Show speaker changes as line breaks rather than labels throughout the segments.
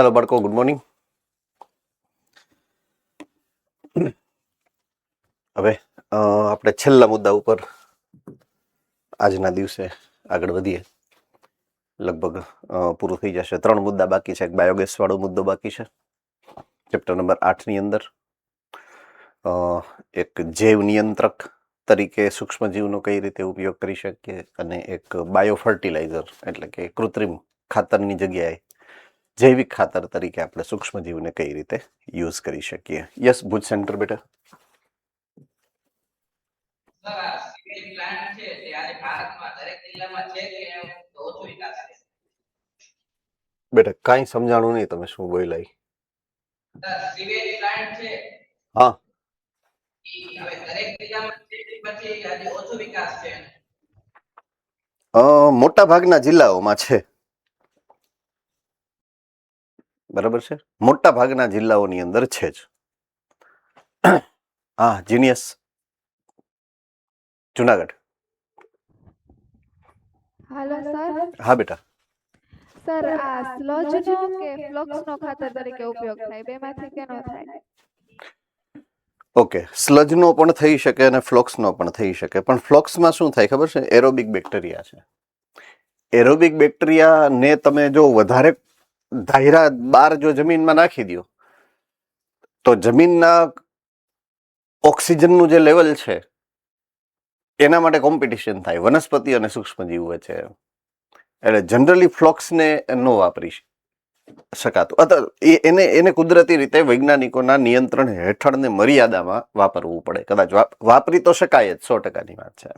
ચાલો બાળકો, good morning. હવે આપણે છેલ્લા મુદ્દા ઉપર આજના દિવસે આગળ વધીએ. લગભગ પૂરું થઈ જશે. 3 મુદ્દા બાકી છે. એક બાયોગેસ વાળો મુદ્દો બાકી છે ચેપ્ટર નંબર 8 ની અંદર. એક જૈવ નિયંત્રક તરીકે સૂક્ષ્મજીવનો કઈ રીતે ઉપયોગ કરી શકીએ, અને એક બાયો ફર્ટિલાઇઝર એટલે કે કૃત્રિમ ખાતરની જગ્યાએ જૈવિક ખાતર તરીકે આપણે સૂક્ષ્મજીવને કઈ રીતે યુઝ કરી શકીએ. યસ ભુજ સેન્ટર બેટા. બેટા કાંઈ સમજાણું નહીં, તમે શું બોલાય? હા, મોટા ભાગના જિલ્લાઓમાં છે. બરાબર છે, મોટા ભાગના જિલ્લાઓની અંદર છે જ. હા, જીનિયસ જુનાગઢ.
Hello sir.
હા બેટા.
સર, આ સ્લજનો કે ફ્લક્સનો ખાતર તરીકે ઉપયોગ થાય, બેમાંથી કેનો થાય?
ઓકે, સ્લજનો પણ થઈ શકે અને ફ્લોક્સનો પણ થઈ શકે. પણ ફ્લોક્સમાં શું થાય ખબર છે? એરોબિક બેક્ટેરિયા છે. એરોબિક બેક્ટેરિયાને તમે જો વધારે ધાયરા બાર જો જમીનમાં નાખી દો તો જમીનના ઓક્સિજનનું જે લેવલ છે એના માટે કોમ્પિટિશન થાય વનસ્પતિ અને સૂક્ષ્મજીવ વચ્ચે. એટલે જનરલી ફ્લોક્સને ન વાપરી શકાતું. એને કુદરતી રીતે વૈજ્ઞાનિકોના નિયંત્રણ હેઠળ ને મર્યાદામાં વાપરવું પડે. કદાચ વાપરી તો શકાય જ, 100%ની વાત છે,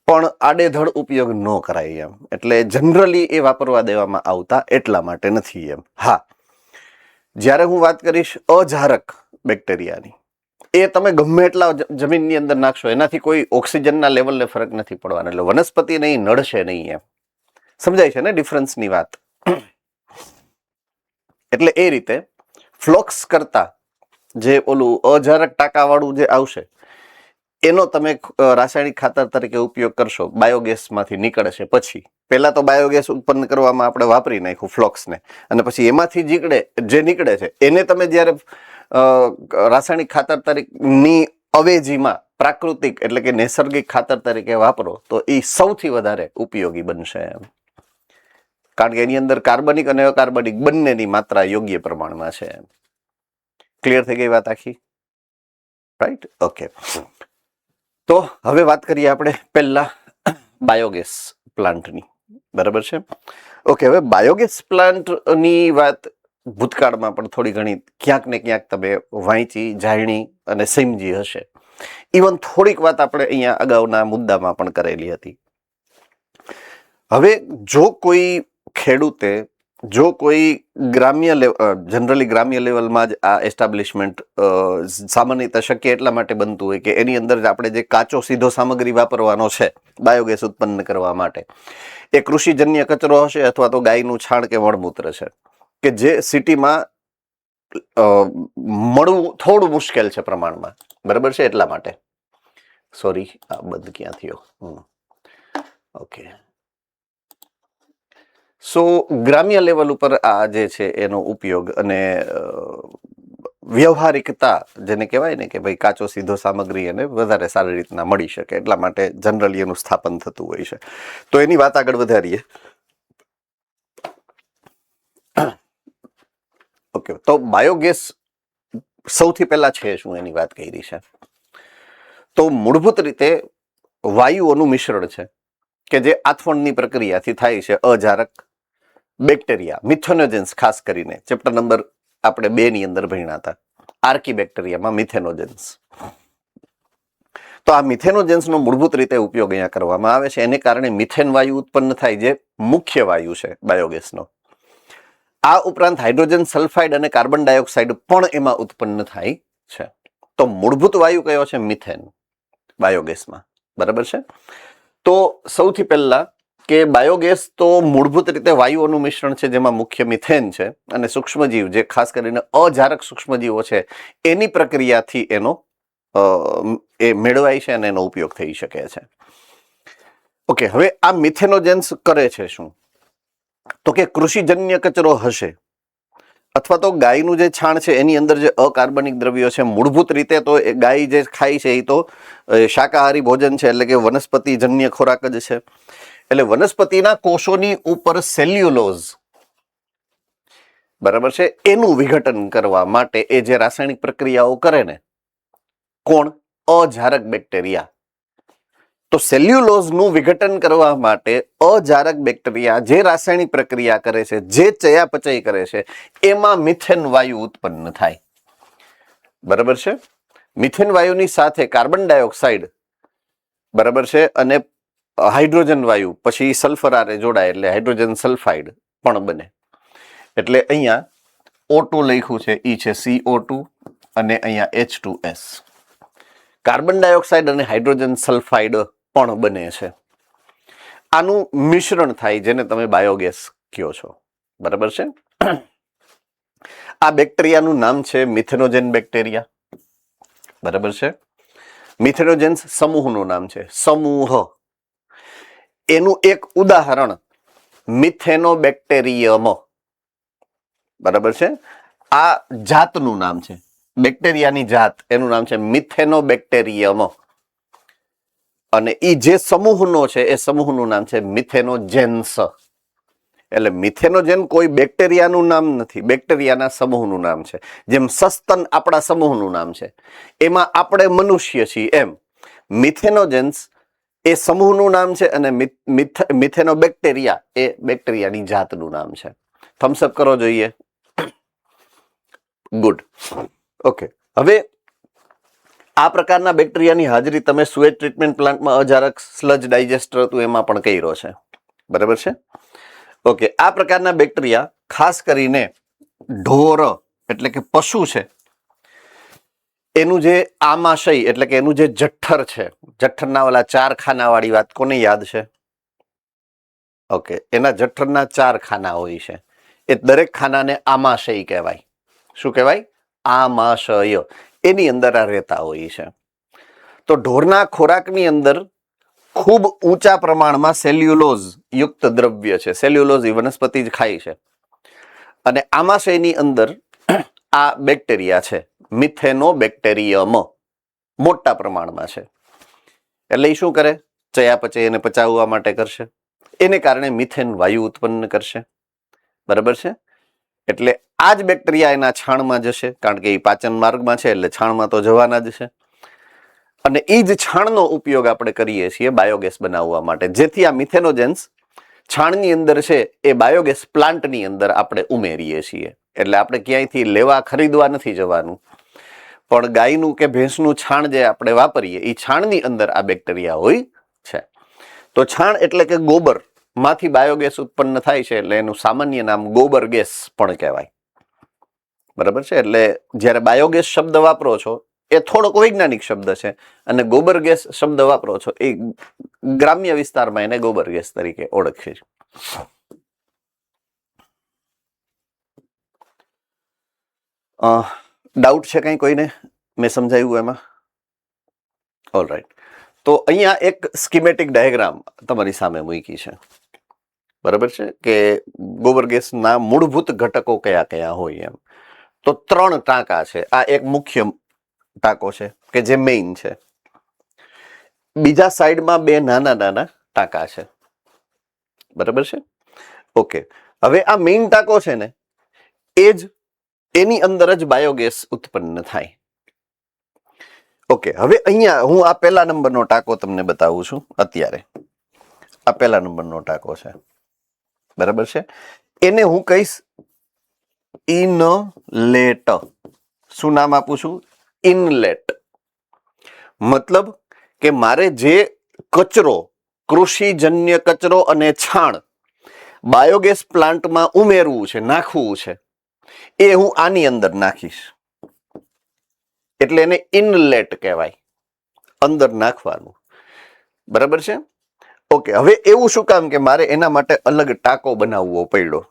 પણ આડેધડ ઉપયોગ ન કરાય એમ. એટલે જનરલી એ વાપરવા દેવામાં આવતા એટલા માટે નથી એમ. હા, જ્યારે હું વાત કરીશ અજારક બેક્ટેરિયાની, એ તમે ગમે એટલા જમીનની અંદર નાખશો, એનાથી કોઈ ઓક્સિજનના લેવલને ફરક નથી પડવાનો. એટલે વનસ્પતિને એ નડશે નહીં એમ. સમજાય છે ને ડિફરન્સની વાત? એટલે એ રીતે ફ્લોક્સ કરતા જે ઓલું અજારક ટાંકાવાળું જે આવશે એનો તમે રાસાયણિક ખાતર તરીકે ઉપયોગ કરશો. બાયોગેસમાંથી નીકળે છે, પછી પહેલા તો બાયોગેસ ઉત્પન્ન કરવામાં આપણે વાપરી નાખ્યું ફ્લોક્સને, અને પછી એમાંથી જે નીકળે છે એને તમે જ્યારે રાસાયણિક ખાતર તરીકેની અવેજીમાં પ્રાકૃતિક એટલે કે નૈસર્ગિક ખાતર તરીકે વાપરો તો એ સૌથી વધારે ઉપયોગી બનશે એમ. કારણ કે એની અંદર કાર્બનિક અને અકાર્બનિક બંનેની માત્રા યોગ્ય પ્રમાણમાં છે. ક્લિયર થઈ ગઈ વાત આખી? Right, okay. તો હવે વાત કરીએ આપણે પહેલા બાયોગેસ પ્લાન્ટની. બરાબર છે, ઓકે. હવે બાયોગેસ પ્લાન્ટની વાત ભૂતકાળમાં પણ થોડી ઘણી ક્યાંક ને ક્યાંક તમે વાંચી, જાણી અને સમજી હશે. ઇવન થોડીક વાત આપણે અહીંયા અગાઉના મુદ્દામાં પણ કરેલી હતી. હવે જો કોઈ ખેડૂતે, જો કોઈ જનરલી ગ્રામ્ય લેવલમાં જ આ એસ્ટાબ્લિશમેન્ટ સામાન્યતઃ શક્ય એટલા માટે બનતું હોય કે એની અંદર આપણે જે કાચો સીધો સામગ્રી વાપરવાનો છે બાયોગેસ ઉત્પન્ન કરવા માટે, એ કૃષિજન્ય કચરો હશે અથવા તો ગાયનું છાણ કે મળમૂત્ર છે, કે જે સિટીમાં મળવું થોડું મુશ્કેલ છે પ્રમાણમાં. બરાબર છે, એટલા માટે. સોરી, આ બંધ ક્યાં થયો? ઓકે. સો ગ્રામ્ય લેવલ ઉપર આ જે છે એનો ઉપયોગ અને વ્યવહારિકતા જેને કહેવાય ને કે ભાઈ કાચો સીધો સામગ્રી એને વધારે સારી રીતના મળી શકે, એટલા માટે જનરલી એનું સ્થાપન થતું હોય છે. તો એની વાત આગળ વધારીએ. ઓકે, તો બાયોગેસ સૌથી પહેલા છે શું એની વાત કરી છે. તો મૂળભૂત રીતે વાયુઓનું મિશ્રણ છે કે જે આથવણની પ્રક્રિયાથી થાય છે. અજારક બેક્ટેરિયા, મિથેનોજેન્સ, ખાસ કરીને ચેપ્ટર નંબર આપણે 2 ની અંદર ભણ્યા હતા, આર્કી બેક્ટેરિયામાં મિથેનોજેન્સ. તો આ મિથેનોજેન્સનો મૂળભૂત રીતે ઉપયોગ અહીંયા કરવામાં આવે છે. એને કારણે મિથેન વાયુ ઉત્પન્ન થાય, જે મુખ્ય વાયુ છે બાયોગેસનો. આ ઉપરાંત હાઇડ્રોજન સલ્ફાઇડ અને કાર્બન ડાયોક્સાઇડ પણ એમાં ઉત્પન્ન થાય છે. તો મૂળભૂત વાયુ કયો છે? મિથેન બાયોગેસમાં. બરાબર છે. તો સૌથી પહેલા કે બાયોગેસ તો મૂળભૂત રીતે વાયુઓનું મિશ્રણ છે, જેમાં મુખ્ય મિથેન છે, અને સૂક્ષ્મજીવ, જે ખાસ કરીને અજારક સૂક્ષ્મજીવો છે, એની પ્રક્રિયાથી એનો એ મેળવાય છે અને એનો ઉપયોગ થઈ શકે છે. ઓકે, હવે આ મિથેનોજેન્સ કરે છે શું? તો કે કૃષિજન્ય કચરો હશે અથવા તો ગાયનું જે છાણ છે એની અંદર જે અકાર્બનિક દ્રવ્યો છે, મૂળભૂત રીતે તો એ ગાય જે ખાય છે એ તો શાકાહારી ભોજન છે, એટલે કે વનસ્પતિજન્ય ખોરાક જ છે. એટલે વનસ્પતિના કોષોની ઉપર સેલ્યુલોઝ, બરાબર છે, એનું વિઘટન કરવા માટે એ જે રાસાયણિક પ્રક્રિયાઓ કરે ને, કોણ? અજારક બેક્ટેરિયા. તો સેલ્યુલોઝનું વિઘટન કરવા માટે અજારક બેક્ટેરિયા જે રાસાયણિક પ્રક્રિયા કરે છે, જે ચયાપચય કરે છે, એમાં મિથેન વાયુ ઉત્પન્ન થાય. બરાબર છે. મિથેન વાયુની સાથે કાર્બન ડાયોક્સાઇડ, બરાબર છે, અને હાઇડ્રોજન વાયુ પછી સલ્ફર આરે જોડાય એટલે હાઇડ્રોજન સલ્ફાઇડ પણ બને. એટલે અહીંયા O2 લખ્યું છે, ઈ છે CO2 અને અહીંયા H2S. કાર્બન ડાયોક્સાઇડ અને હાઇડ્રોજન સલ્ફાઇડ પણ બને છે. આનું મિશ્રણ થાય જેને તમે બાયોગેસ કહો છો. બરાબર છે. આ બેક્ટેરિયાનું નામ છે મિથેનોજેન બેક્ટેરિયા. બરાબર છે. મિથેનોજેન્સ સમૂહનું નામ છે, સમૂહ. એનું એક ઉદાહરણ મિથેનોબેક્ટેરિયમ. બરાબર છે. આ જાતનું નામ છે, બેક્ટેરિયાની જાત, એનું નામ છે મિથેનોબેક્ટેરિયમ. અને એ જે સમૂહનો છે એ સમૂહનું નામ છે મિથેનોજેન્સ. એટલે મિથેનોજેન કોઈ બેક્ટેરિયાનું નામ નથી, બેક્ટેરિયાના સમૂહનું નામ છે. જેમ સસ્તન આપણા સમૂહનું નામ છે, એમાં આપણે મનુષ્ય છીએ, એમ મિથેનોજેન્સ એ સમૂહનું નામ છે અને મિથેનોબેક્ટેરિયા એ બેક્ટેરિયાની જાતનું નામ છે. થમ્સઅપ કરો જોઈએ. ગુડ. ઓકે. હવે આ પ્રકારના બેક્ટેરિયાની હાજરી તમે સુએજ ટ્રીટમેન્ટ પ્લાન્ટમાં અજારક સ્લજ ડાયજેસ્ટર હતું એમાં પણ કર્યો છે. બરાબર છે. ઓકે. આ પ્રકારના બેક્ટેરિયા ખાસ કરીને ઢોર એટલે કે પશુ છે એનું જે આમાશય એટલે કે એનું જે જઠ્ઠર છે, જઠ્ઠરના ઓલા 4 ખાના વાળી વાત કોને યાદ છે? ઓકે. એના જઠ્ઠરના 4 ખાના હોય છે. એ દરેક ખાનાને આમાશય કહેવાય. શું કહેવાય? આમાશય. એની અંદર આ રહેતા હોય છે. તો ઢોરના ખોરાકની અંદર ખૂબ ઊંચા પ્રમાણમાં સેલ્યુલોઝ યુક્ત દ્રવ્ય છે. સેલ્યુલોઝ એ વનસ્પતિ જ ખાય છે. અને આમાશયની અંદર આ બેક્ટેરિયા છે, મિથેનોબેક્ટેરિયમ, મોટા પ્રમાણમાં છે. એટલે એ શું કરે? ચયાપચય એને પચાવવા માટે કરશે, એને કારણે મિથેન વાયુ ઉત્પન્ન કરશે. બરાબર છે. એટલે આ જ બેક્ટેરિયા એના છાણમાં જશે, કારણ કે એ પાચન માર્ગમાં છે એટલે છાણમાં તો જવાના જ છે. અને એ જ છાણનો ઉપયોગ આપણે કરીએ છીએ બાયોગેસ બનાવવા માટે, જેથી આ મિથેનોજેન્સ છાણની અંદર છે એ બાયોગેસ પ્લાન્ટની અંદર આપણે ઉમેરીએ છીએ. એટલે આપણે ક્યાંયથી લેવા ખરીદવા નથી જવાનું, પણ ગાયનું કે ભેંસનું છાણ જે આપણે વાપરીએ એ છાણની અંદર આ બેક્ટેરિયા હોય છે. તો છાણ એટલે કે ગોબર માંથી બાયોગેસ ઉત્પન્ન થાય છે, એટલે એનું સામાન્ય નામ ગોબર ગેસ પણ કહેવાય. બરાબર છે. એટલે જ્યારે બાયોગેસ શબ્દ વાપરો છો એ થોડોક વૈજ્ઞાનિક શબ્દ છે, અને ગોબર ગેસ શબ્દ વાપરો છો એ ગ્રામ્ય વિસ્તારમાં એને ગોબર ગેસ તરીકે ઓળખે છે. ડાઉટ છે કઈ કોઈને? મેં સમજાવ્યું એમાં? ઓલરાઈટ. તો અહીંયા એક સ્કીમેટિક ડાયાગ્રામ તમારી સામે મૂકી છે. બરાબર છે, કે ગોબર ગેસના મૂળભૂત ઘટકો કયા કયા હોય એમ. તો 3 ટાંકા છે. આ એક મુખ્ય ટાંકો છે કે જે મેઇન છે. બીજા સાઈડમાં 2 નાના નાના ટાંકા છે. બરાબર છે. ઓકે. હવે આ મેઇન ટાંકો છે ને એ જ એની અંદર જ બાયોગેસ ઉત્પન્ન થાય. ઓકે. હવે અહીંયા હું આ પહેલા નંબરનો ટાંકો તમને બતાવું છું. અત્યારે આ પહેલા નંબરનો ટાંકો છે. બરાબર છે. એને હું કહીશ ઇનલેટ. શું નામ આપું છું? ઇનલેટ. મતલબ કે મારે જે કચરો, કૃષિજન્ય કચરો અને છાણ બાયોગેસ પ્લાન્ટમાં ઉમેરવું છે, નાખવું છે, એ હું આની અંદર નાખીશ. એટલે એને ઇનલેટ કહેવાય, અંદર નાખવાનું. બરાબર છે. ઓકે. હવે એવું શું કામ કે મારે એના માટે અલગ ટાંકો બનાવવો પડ્યો?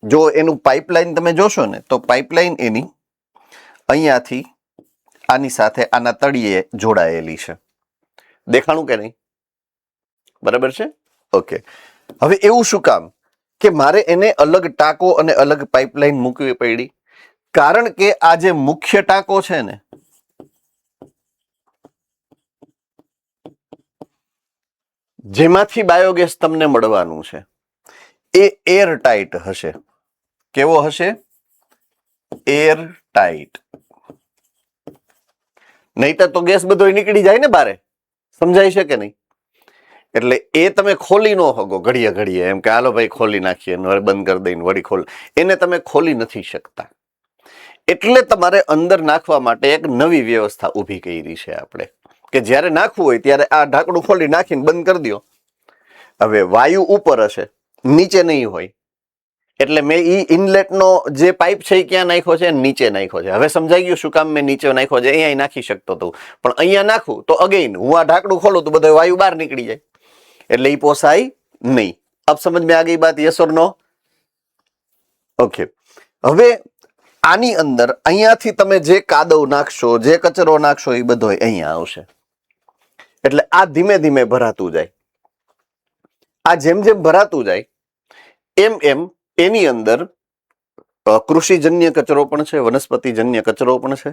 જો એનું પાઇપલાઇન તમે જોશો ને તો પાઇપલાઇન એની અહીંયાથી આની સાથે આના તળિયે જોડાયેલી છે. દેખાણું કે નહીં? બરાબર છે. ઓકે. હવે એવું શું કામ કે મારે એને અલગ ટાંકો અને અલગ પાઇપલાઇન મૂકવી પડી? કારણ કે આ જે મુખ્ય ટાંકો છે ને, જેમાંથી બાયોગેસ તમને મળવાનું છે એ એર ટાઈટ હશે. કેવો હશે? Air tight. નહીતર તો ગેસ બધો નીકળી જાય ને બારે. સમજાય છે કે નહીં? એટલે એ તમે ખોલી ન શકો ઘડીએ ઘડીએ એમ કે હાલો ભાઈ ખોલી નાખીએ ને બંધ કરી દઈને વળી ખોલ. એને તમે ખોલી નથી શકતા. એટલે તમારે અંદર નાખવા માટે એક નવી વ્યવસ્થા ઊભી કરી છે આપણે, કે જ્યારે નાખવું હોય ત્યારે આ ઢાંકણું ખોલી નાખીને બંધ કરી દો. હવે વાયુ ઉપર હશે, નીચે નહીં હોય. એટલે મેં ઈ ઇનલેટનો જે પાઇપ છે એ ક્યાં નાખ્યો છે? નીચે નાખ્યો છે. હવે સમજાઈ ગયું શું કામ મેં નીચે નાખ્યો છે? અહીંયા નાખી શકતો હતો, પણ અહીંયા નાખું તો અગેન હું આ ઢાંકણું ખોલું તો બધો વાયુ બહાર નીકળી જાય, એટલે એ પોસાય નહીં. અબ સમજ में आ गई बात? यस और नो? ઓકે. હવે આની અંદર અહીંયાથી તમે જે કાદવ નાખશો, જે કચરો નાખશો એ બધો અહીંયા આવશે. એટલે આ ધીમે ધીમે ભરાતું જાય. આ જેમ જેમ ભરાતું જાય એમ એમ એની અંદર કૃષિજન્ય કચરો પણ છે, વનસ્પતિજન્ય કચરો પણ છે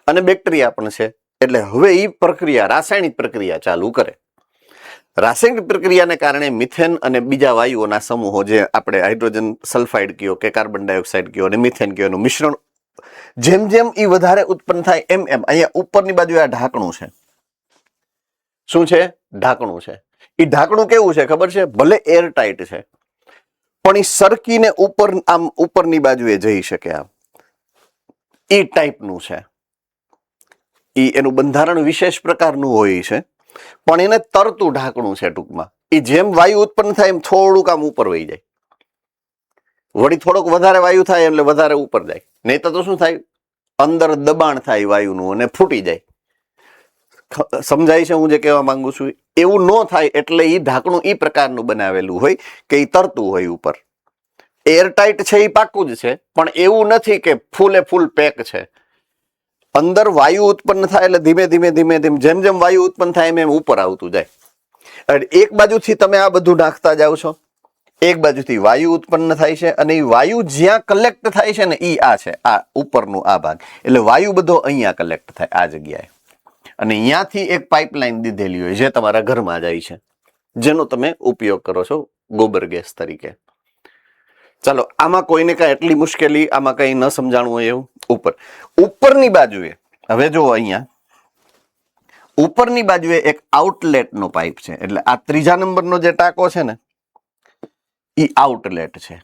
અને બેક્ટેરિયા પણ છે. એટલે હવે એ પ્રક્રિયા, રાસાયણિક પ્રક્રિયા ચાલુ કરે. રાસાયણિક પ્રક્રિયાને કારણે મિથેન અને બીજા વાયુઓના સમૂહો, જે આપણે હાઇડ્રોજન સલ્ફાઇડ કયો કે કાર્બન ડાયોક્સાઇડ કયો અને મિથેન કયો, એનું મિશ્રણ જેમ જેમ એ વધારે ઉત્પન્ન થાય એમ એમ અહીંયા ઉપરની બાજુ આ ઢાંકણું છે. શું છે? ઢાંકણું છે. એ ઢાંકણું કેવું છે ખબર છે? ભલે એર ટાઈટ છે પણ એ સરકીને ઉપર આમ ઉપરની બાજુએ જઈ શકે. આમ એ ટાઈપનું છે. એનું બંધારણ વિશેષ પ્રકારનું હોય છે, પણ એને તરતું ઢાંકણું છે. ટૂંકમાં એ જેમ વાયુ ઉત્પન્ન થાય એમ થોડુંક આમ ઉપર વહી જાય, વળી થોડોક વધારે વાયુ થાય એટલે વધારે ઉપર જાય. નહીં તો શું થાય? અંદર દબાણ થાય વાયુનું અને ફૂટી જાય. સમજાય છે હું જે કહેવા માંગુ છું? એવું ન થાય એટલે એ ઢાંકણું એ પ્રકારનું બનાવેલું હોય કે એ તરતું હોય ઉપર. એરટાઈટ છે એ પાક્કું જ છે, પણ એવું નથી કે ફૂલે ફૂલ પેક છે. અંદર વાયુ ઉત્પન્ન થાય એટલે ધીમે ધીમે ધીમે ધીમે જેમ જેમ વાયુ ઉત્પન્ન થાય એમ ઉપર આવતું જાય. એક બાજુથી તમે આ બધું નાખતા જાઓ છો, એક બાજુથી વાયુ ઉત્પન્ન થાય છે અને એ વાયુ જ્યાં કલેક્ટ થાય છે ને એ આ છે, આ ઉપરનું આ ભાગ. એટલે વાયુ બધો અહીંયા કલેક્ટ થાય આ જગ્યાએ, અને અહીંયાથી એક પાઇપલાઇન દીધેલી હોય જે તમારા ઘરમાં જાય છે, જેનો તમે ઉપયોગ કરો છો ગોબર ગેસ તરીકે. ચાલો, આમાં કોઈને કાંઈ એટલી મુશ્કેલી, આમાં કંઈ ન સમજાણું હોય એવું. ઉપરની બાજુએ હવે જો અહીંયા ઉપરની બાજુએ એક આઉટલેટનો પાઇપ છે. એટલે આ ત્રીજા નંબરનો જે ટાંકો છે ને એ આઉટલેટ છે.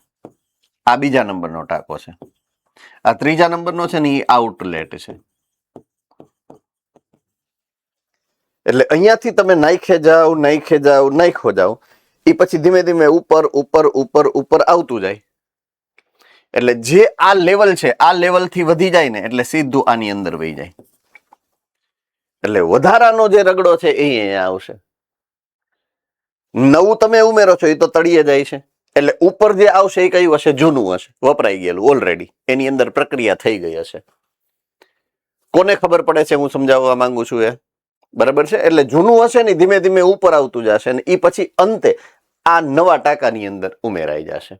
આ બીજા નંબરનો ટાંકો છે. આ ત્રીજા નંબરનો છે ને એ આઉટલેટ છે. એટલે અહીંયાથી તમે નાખે જાઓ એ પછી ધીમે ધીમે ઉપર ઉપર ઉપર ઉપર આવતું જાય. એટલે જે આ લેવલ છે આ લેવલ થી વધી જાય ને એટલે સીધું આની અંદર વહી જાય. એટલે વધારાનો જે રગડો છે એ અહીંયા આવશે. નવું તમે ઉમેરો છો એ તો તળિયે જાય છે. એટલે ઉપર જે આવશે એ કયું હશે? જૂનું હશે, વપરાઈ ગયેલું ઓલરેડી. એની અંદર પ્રક્રિયા થઈ ગઈ હશે. કોને ખબર પડે છે હું સમજાવવા માંગુ છું એ? બરાબર છે. એટલે જૂનું હશે ને ધીમે ધીમે ઉપર આવતું જશે અને એ પછી અંતે આ નવા ટાંકાની અંદર ઉમેરાઈ જશે.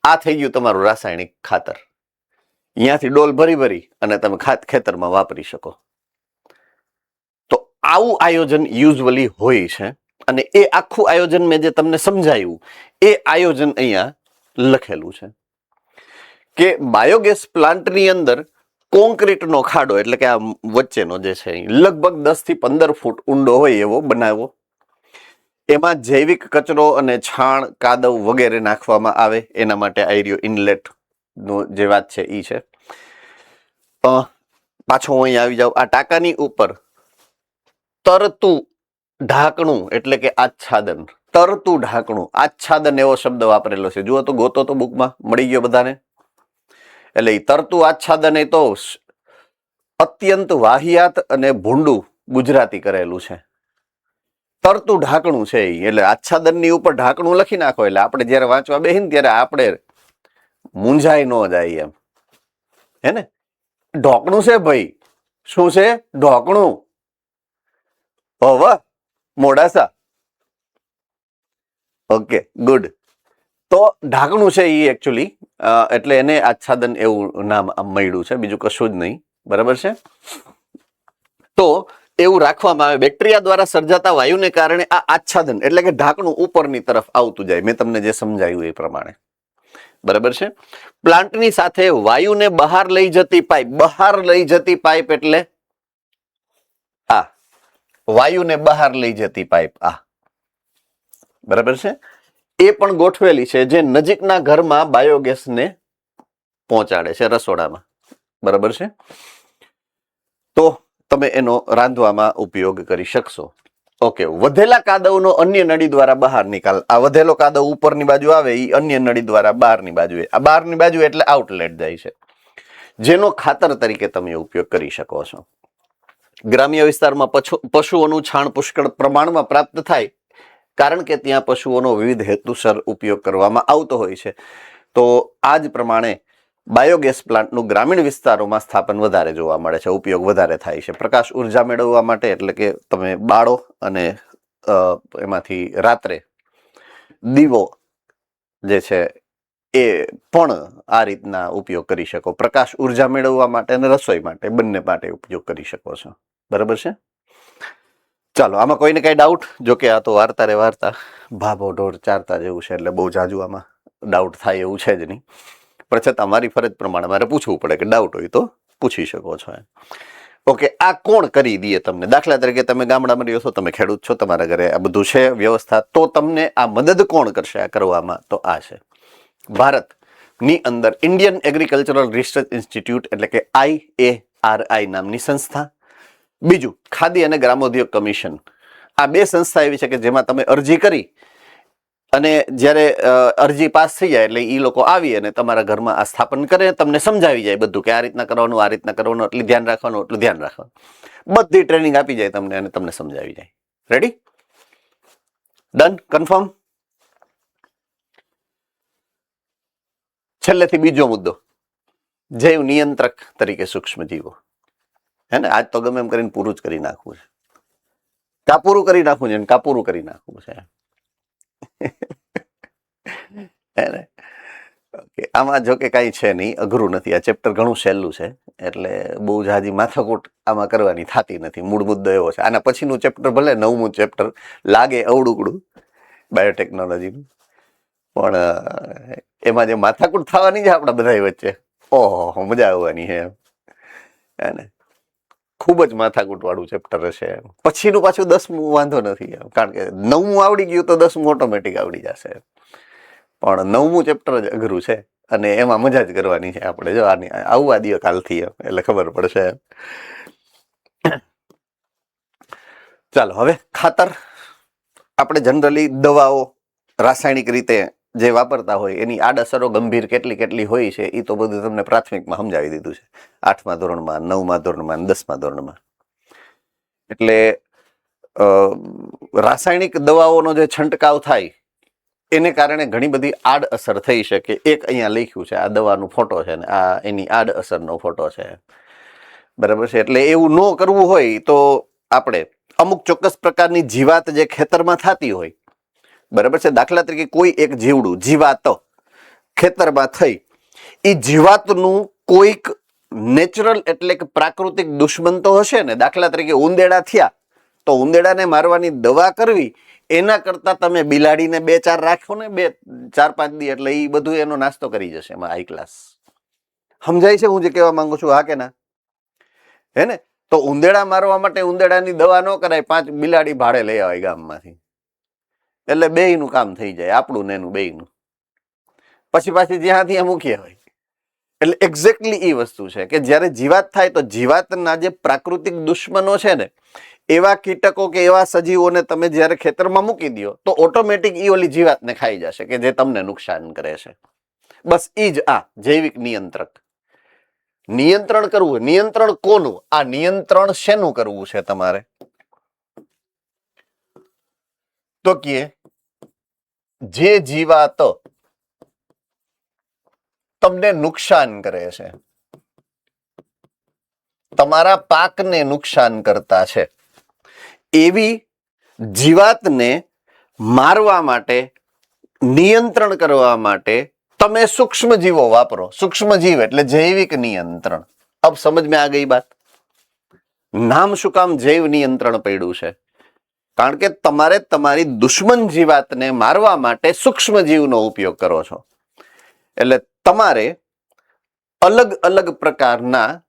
આ થઈ ગયું તમારું રાસાયણિક ખાતર. અહીંયાથી ડોલ ભરી ભરી અને તમે ખેતરમાં વાપરી શકો. તો આવું આયોજન યુઝ્યુઅલી હોય છે અને એ આખું આયોજન મેં જે તમને સમજાયું એ આયોજન અહીંયા લખેલું છે કે બાયોગેસ પ્લાન્ટની અંદર કોન્ક્રીટનો ખાડો, એટલે કે આ વચ્ચેનો જે છે લગભગ 10 થી 15 ફૂટ ઊંડો હોય એવો બનાવો. એમાં જૈવિક કચરો અને છાણ, કાદવ વગેરે નાખવામાં આવે. એના માટે આઈરિયો ઇનલેટ નો જે વાત છે ઈ છે. પાછો હું અહીંયા આવી જાઉં. આ ટાંકાની ઉપર તરતું ઢાંકણું એટલે કે આચ્છાદન. તરતું ઢાંકણું, આચ્છાદન એવો શબ્દ વાપરેલો છે. જુઓ તો, ગોતો તો બુકમાં, મળી ગયો બધાને. એટલે એ તરતું આચ્છાદન એ તો અત્યંત વાહિયાત અને ભૂંડું ગુજરાતી કરેલું છે. તરતું ઢાંકણું છે એ. એટલે આચ્છાદનની ઉપર ઢાંકણું લખી નાખો એટલે આપણે જયારે વાંચવા બેહીને ત્યારે આપણે મૂંઝાઈ ન જાય એમ. હે ને? ઢોકણું છે ભાઈ. શું છે? ઢોકણું. વાહ, મોડાસા. Okay, good. તો ઢાંકણું છે એ એકચ્યુઅલી એટલે એને આચ્છાદન એવું નામ મળ્યું છે, બીજું કશું જ નહીં. બરાબર છે. તો એવું રાખવામાં આવે. બેક્ટેરિયા દ્વારા સર્જાતા વાયુને કારણે આ આચ્છાદન એટલે કે ઢાંકણું ઉપરની તરફ આવતું જાય. મેં તમને જે સમજાવ્યું એ પ્રમાણે. બરાબર છે. પ્લાન્ટની સાથે વાયુને બહાર લઈ જતી પાઇપ. બહાર લઈ જતી પાઇપ એટલે આ વાયુને બહાર લઈ જતી પાઇપ આ. બરાબર છે. એ પણ ગોઠવેલી છે જે નજીકના ઘરમાં બાયોગેસને પહોંચાડે છે રસોડામાં. બરાબર છે. તો તમે એનો રાંધવામાં ઉપયોગ કરી શકશો. ઓકે. વધેલા કાદવનો અન્ય નળી દ્વારા બહાર નિકાલ. આ વધેલો કાદવ ઉપરની બાજુ આવે એ અન્ય નળી દ્વારા બહારની બાજુ. આ બહારની બાજુ એટલે આઉટલેટ જાય છે, જેનો ખાતર તરીકે તમે ઉપયોગ કરી શકો છો. ગ્રામ્ય વિસ્તારમાં પશુઓનું છાણ પુષ્કળ પ્રમાણમાં પ્રાપ્ત થાય, કારણ કે ત્યાં પશુઓનો વિવિધ હેતુસર ઉપયોગ કરવામાં આવતો હોય છે. તો આ જ પ્રમાણે બાયોગેસ પ્લાન્ટનું ગ્રામીણ વિસ્તારોમાં સ્થાપન વધારે જોવા મળે છે, ઉપયોગ વધારે થાય છે. પ્રકાશ ઉર્જા મેળવવા માટે, એટલે કે તમે બાળો અને એમાંથી રાત્રે દીવો જે છે એ પણ આ રીતના ઉપયોગ કરી શકો. પ્રકાશ ઉર્જા મેળવવા માટે અને રસોઈ માટે, બંને માટે ઉપયોગ કરી શકો છો. બરાબર છે. ચાલો, આમાં કોઈને કઈ ડાઉટ? જો કે આ તો વાર્તા રે વાર્તા, ભાભો ઢોર ચારતા જેવું છે, એટલે બહુ જાજુ આમાં ડાઉટ થાય એવું છે જ નહીં. પણ છતાં અમારી ફરજ પ્રમાણે મારે પૂછવું પડે કે ડાઉટ હોય તો પૂછી શકો છો. ઓકે. આ કોણ કરી દે તમને? દાખલા તરીકે તમે ગામડામાં રહ્યો છો, તમે ખેડૂત છો, તમારા ઘરે આ બધું છે વ્યવસ્થા, તો તમને આ મદદ કોણ કરશે આ કરવામાં? તો આ છે ભારતની અંદર ઇન્ડિયન એગ્રીકલ્ચરલ રિસર્ચ ઇન્સ્ટિટ્યૂટ, એટલે કે IARI નામની સંસ્થા. બીજું ખાદી અને ગ્રામોદ્યોગ કમિશન. આ બે સંસ્થા એવી છે કે જેમાં તમે અરજી કરી અને જ્યારે અરજી પાસ થઈ જાય એટલે એ લોકો આવી અને તમારા ઘરમાં આ સ્થાપન કરે, તમને સમજાવી જાય બધું કે આ રીતના કરવાનું, આ રીતના કરવાનું, એટલું ધ્યાન રાખવાનું, એટલું ધ્યાન રાખવાનું. બધી ટ્રેનિંગ આપી જાય તમને અને તમને સમજાવી જાય. રેડી? ડન? કન્ફર્મ? છેલ્લેથી બીજો મુદ્દો, જૈવ નિયંત્રક તરીકે સૂક્ષ્મજીવો. હે ને? આજ તો ગમે એમ કરીને પૂરું જ કરી નાખવું છે. કાપૂરું કરી નાખવું છે, કાપૂરું કરી નાખવું છે. ઓકે. આમાં જો કે કઈ છે નહીં, અઘરું નથી. આ ચેપ્ટર ઘણું સહેલું છે, એટલે બહુ જાજી માથાકૂટ આમાં કરવાની થતી નથી. મૂળ મુદ્દો એવો છે. આના પછીનું ચેપ્ટર ભલે 9મું ચેપ્ટર લાગે અવડુકડું બાયોટેકનોલોજીનું, પણ એમાં જે માથાકૂટ થવાની છે આપણા બધા વચ્ચે, ઓહો મજા આવવાની છે એમ. ખૂબ જ માથાકૂટ વાળું ચેપ્ટર હશે. પછીનું પાછું 10મું વાંધો નથી, કારણ કે 9મું આવડી ગયું તો 10મું ઓટોમેટિક આવડી જશે. પણ 9મું ચેપ્ટર જ અઘરું છે અને એમાં મજા જ કરવાની છે આપણે. જો આની આવવા દો કાલથી એટલે ખબર પડશે. ચાલો, હવે ખાતર. આપણે જનરલી દવાઓ રાસાયણિક રીતે જે વાપરતા હોય એની આડઅસરો ગંભીર કેટલી હોય છે એ તો બધું તમને પ્રાથમિકમાં સમજાવી દીધું છે, 8મા ધોરણમાં, 9મા ધોરણમાં, 10મા ધોરણમાં. એટલે રાસાયણિક દવાઓનો જે છંટકાવ થાય એને કારણે ઘણી બધી આડઅસર થઈ શકે. એક અહીંયા લખ્યું છે, આ દવાનો ફોટો છે ને આ એની આડઅસરનો ફોટો છે. બરાબર છે. એટલે એવું ન કરવું હોય તો આપણે અમુક ચોક્કસ પ્રકારની જીવાત જે ખેતરમાં થતી હોય, બરાબર છે, દાખલા તરીકે કોઈ એક જીવડું, જીવાત ખેતરમાં થઈ, એ જીવાતનું કોઈક નેચરલ એટલે કે પ્રાકૃતિક દુશ્મન તો હશે ને. દાખલા તરીકે ઉંદેડા થયા તો ઉંદેડાને મારવાની દવા કરવી એના કરતા તમે બિલાડીને 2-4 રાખો ને, 4-5 દી, એટલે એ બધું એનો નાસ્તો કરી જશે એમાં હાઈ ક્લાસ. સમજાય છે હું જે કહેવા માંગુ છું? હા કે ના? હે ને? તો ઉંદેડા મારવા માટે ઉંદેડાની દવા ન કરાય, 5 બિલાડી ભાડે લઈ આવે ગામમાંથી, એટલે બેયનું કામ થઈ જાય, આપણું ને એનું બેયનું. પછી પાછી જ્યાં ત્યાં મૂકીએ હોય. એટલે એક્ઝેક્ટલી એ વસ્તુ છે કે જ્યારે જીવાત થાય તો જીવાતના જે પ્રાકૃતિક દુશ્મનો છે ને, એવા કીટકો કે એવા સજીવોને તમે જ્યારે ખેતરમાં મૂકી દો તો ઓટોમેટિક ઈ ઓલી જીવાતને ખાઈ જશે કે જે તમને નુકસાન કરે છે. બસ ઈ જ આ જૈવિક નિયંત્રક. નિયંત્રણ કરવું. નિયંત્રણ કોનું? આ નિયંત્રણ શેનું કરવું છે તમારે? તો કે જે જીવાત તમને નુકસાન કરે છે, તમારા પાકને નુકસાન કરતા છે, એવી જીવાતને મારવા માટે નિયંત્રણ કરવા માટે તમે સૂક્ષ્મ જીવો વાપરો. સૂક્ષ્મ જીવ એટલે જૈવિક નિયંત્રણ. અબ સમજ में आ गई बात. નામ શું કામ જૈવ નિયંત્રણ પડ્યું છે? કારણ કે તમારે તમારી દુશ્મન જીવાતને મારવા માટે સૂક્ષ્મ જીવનો ઉપયોગ કરો છો. એટલે તમારે અલગ અલગ પ્રકારના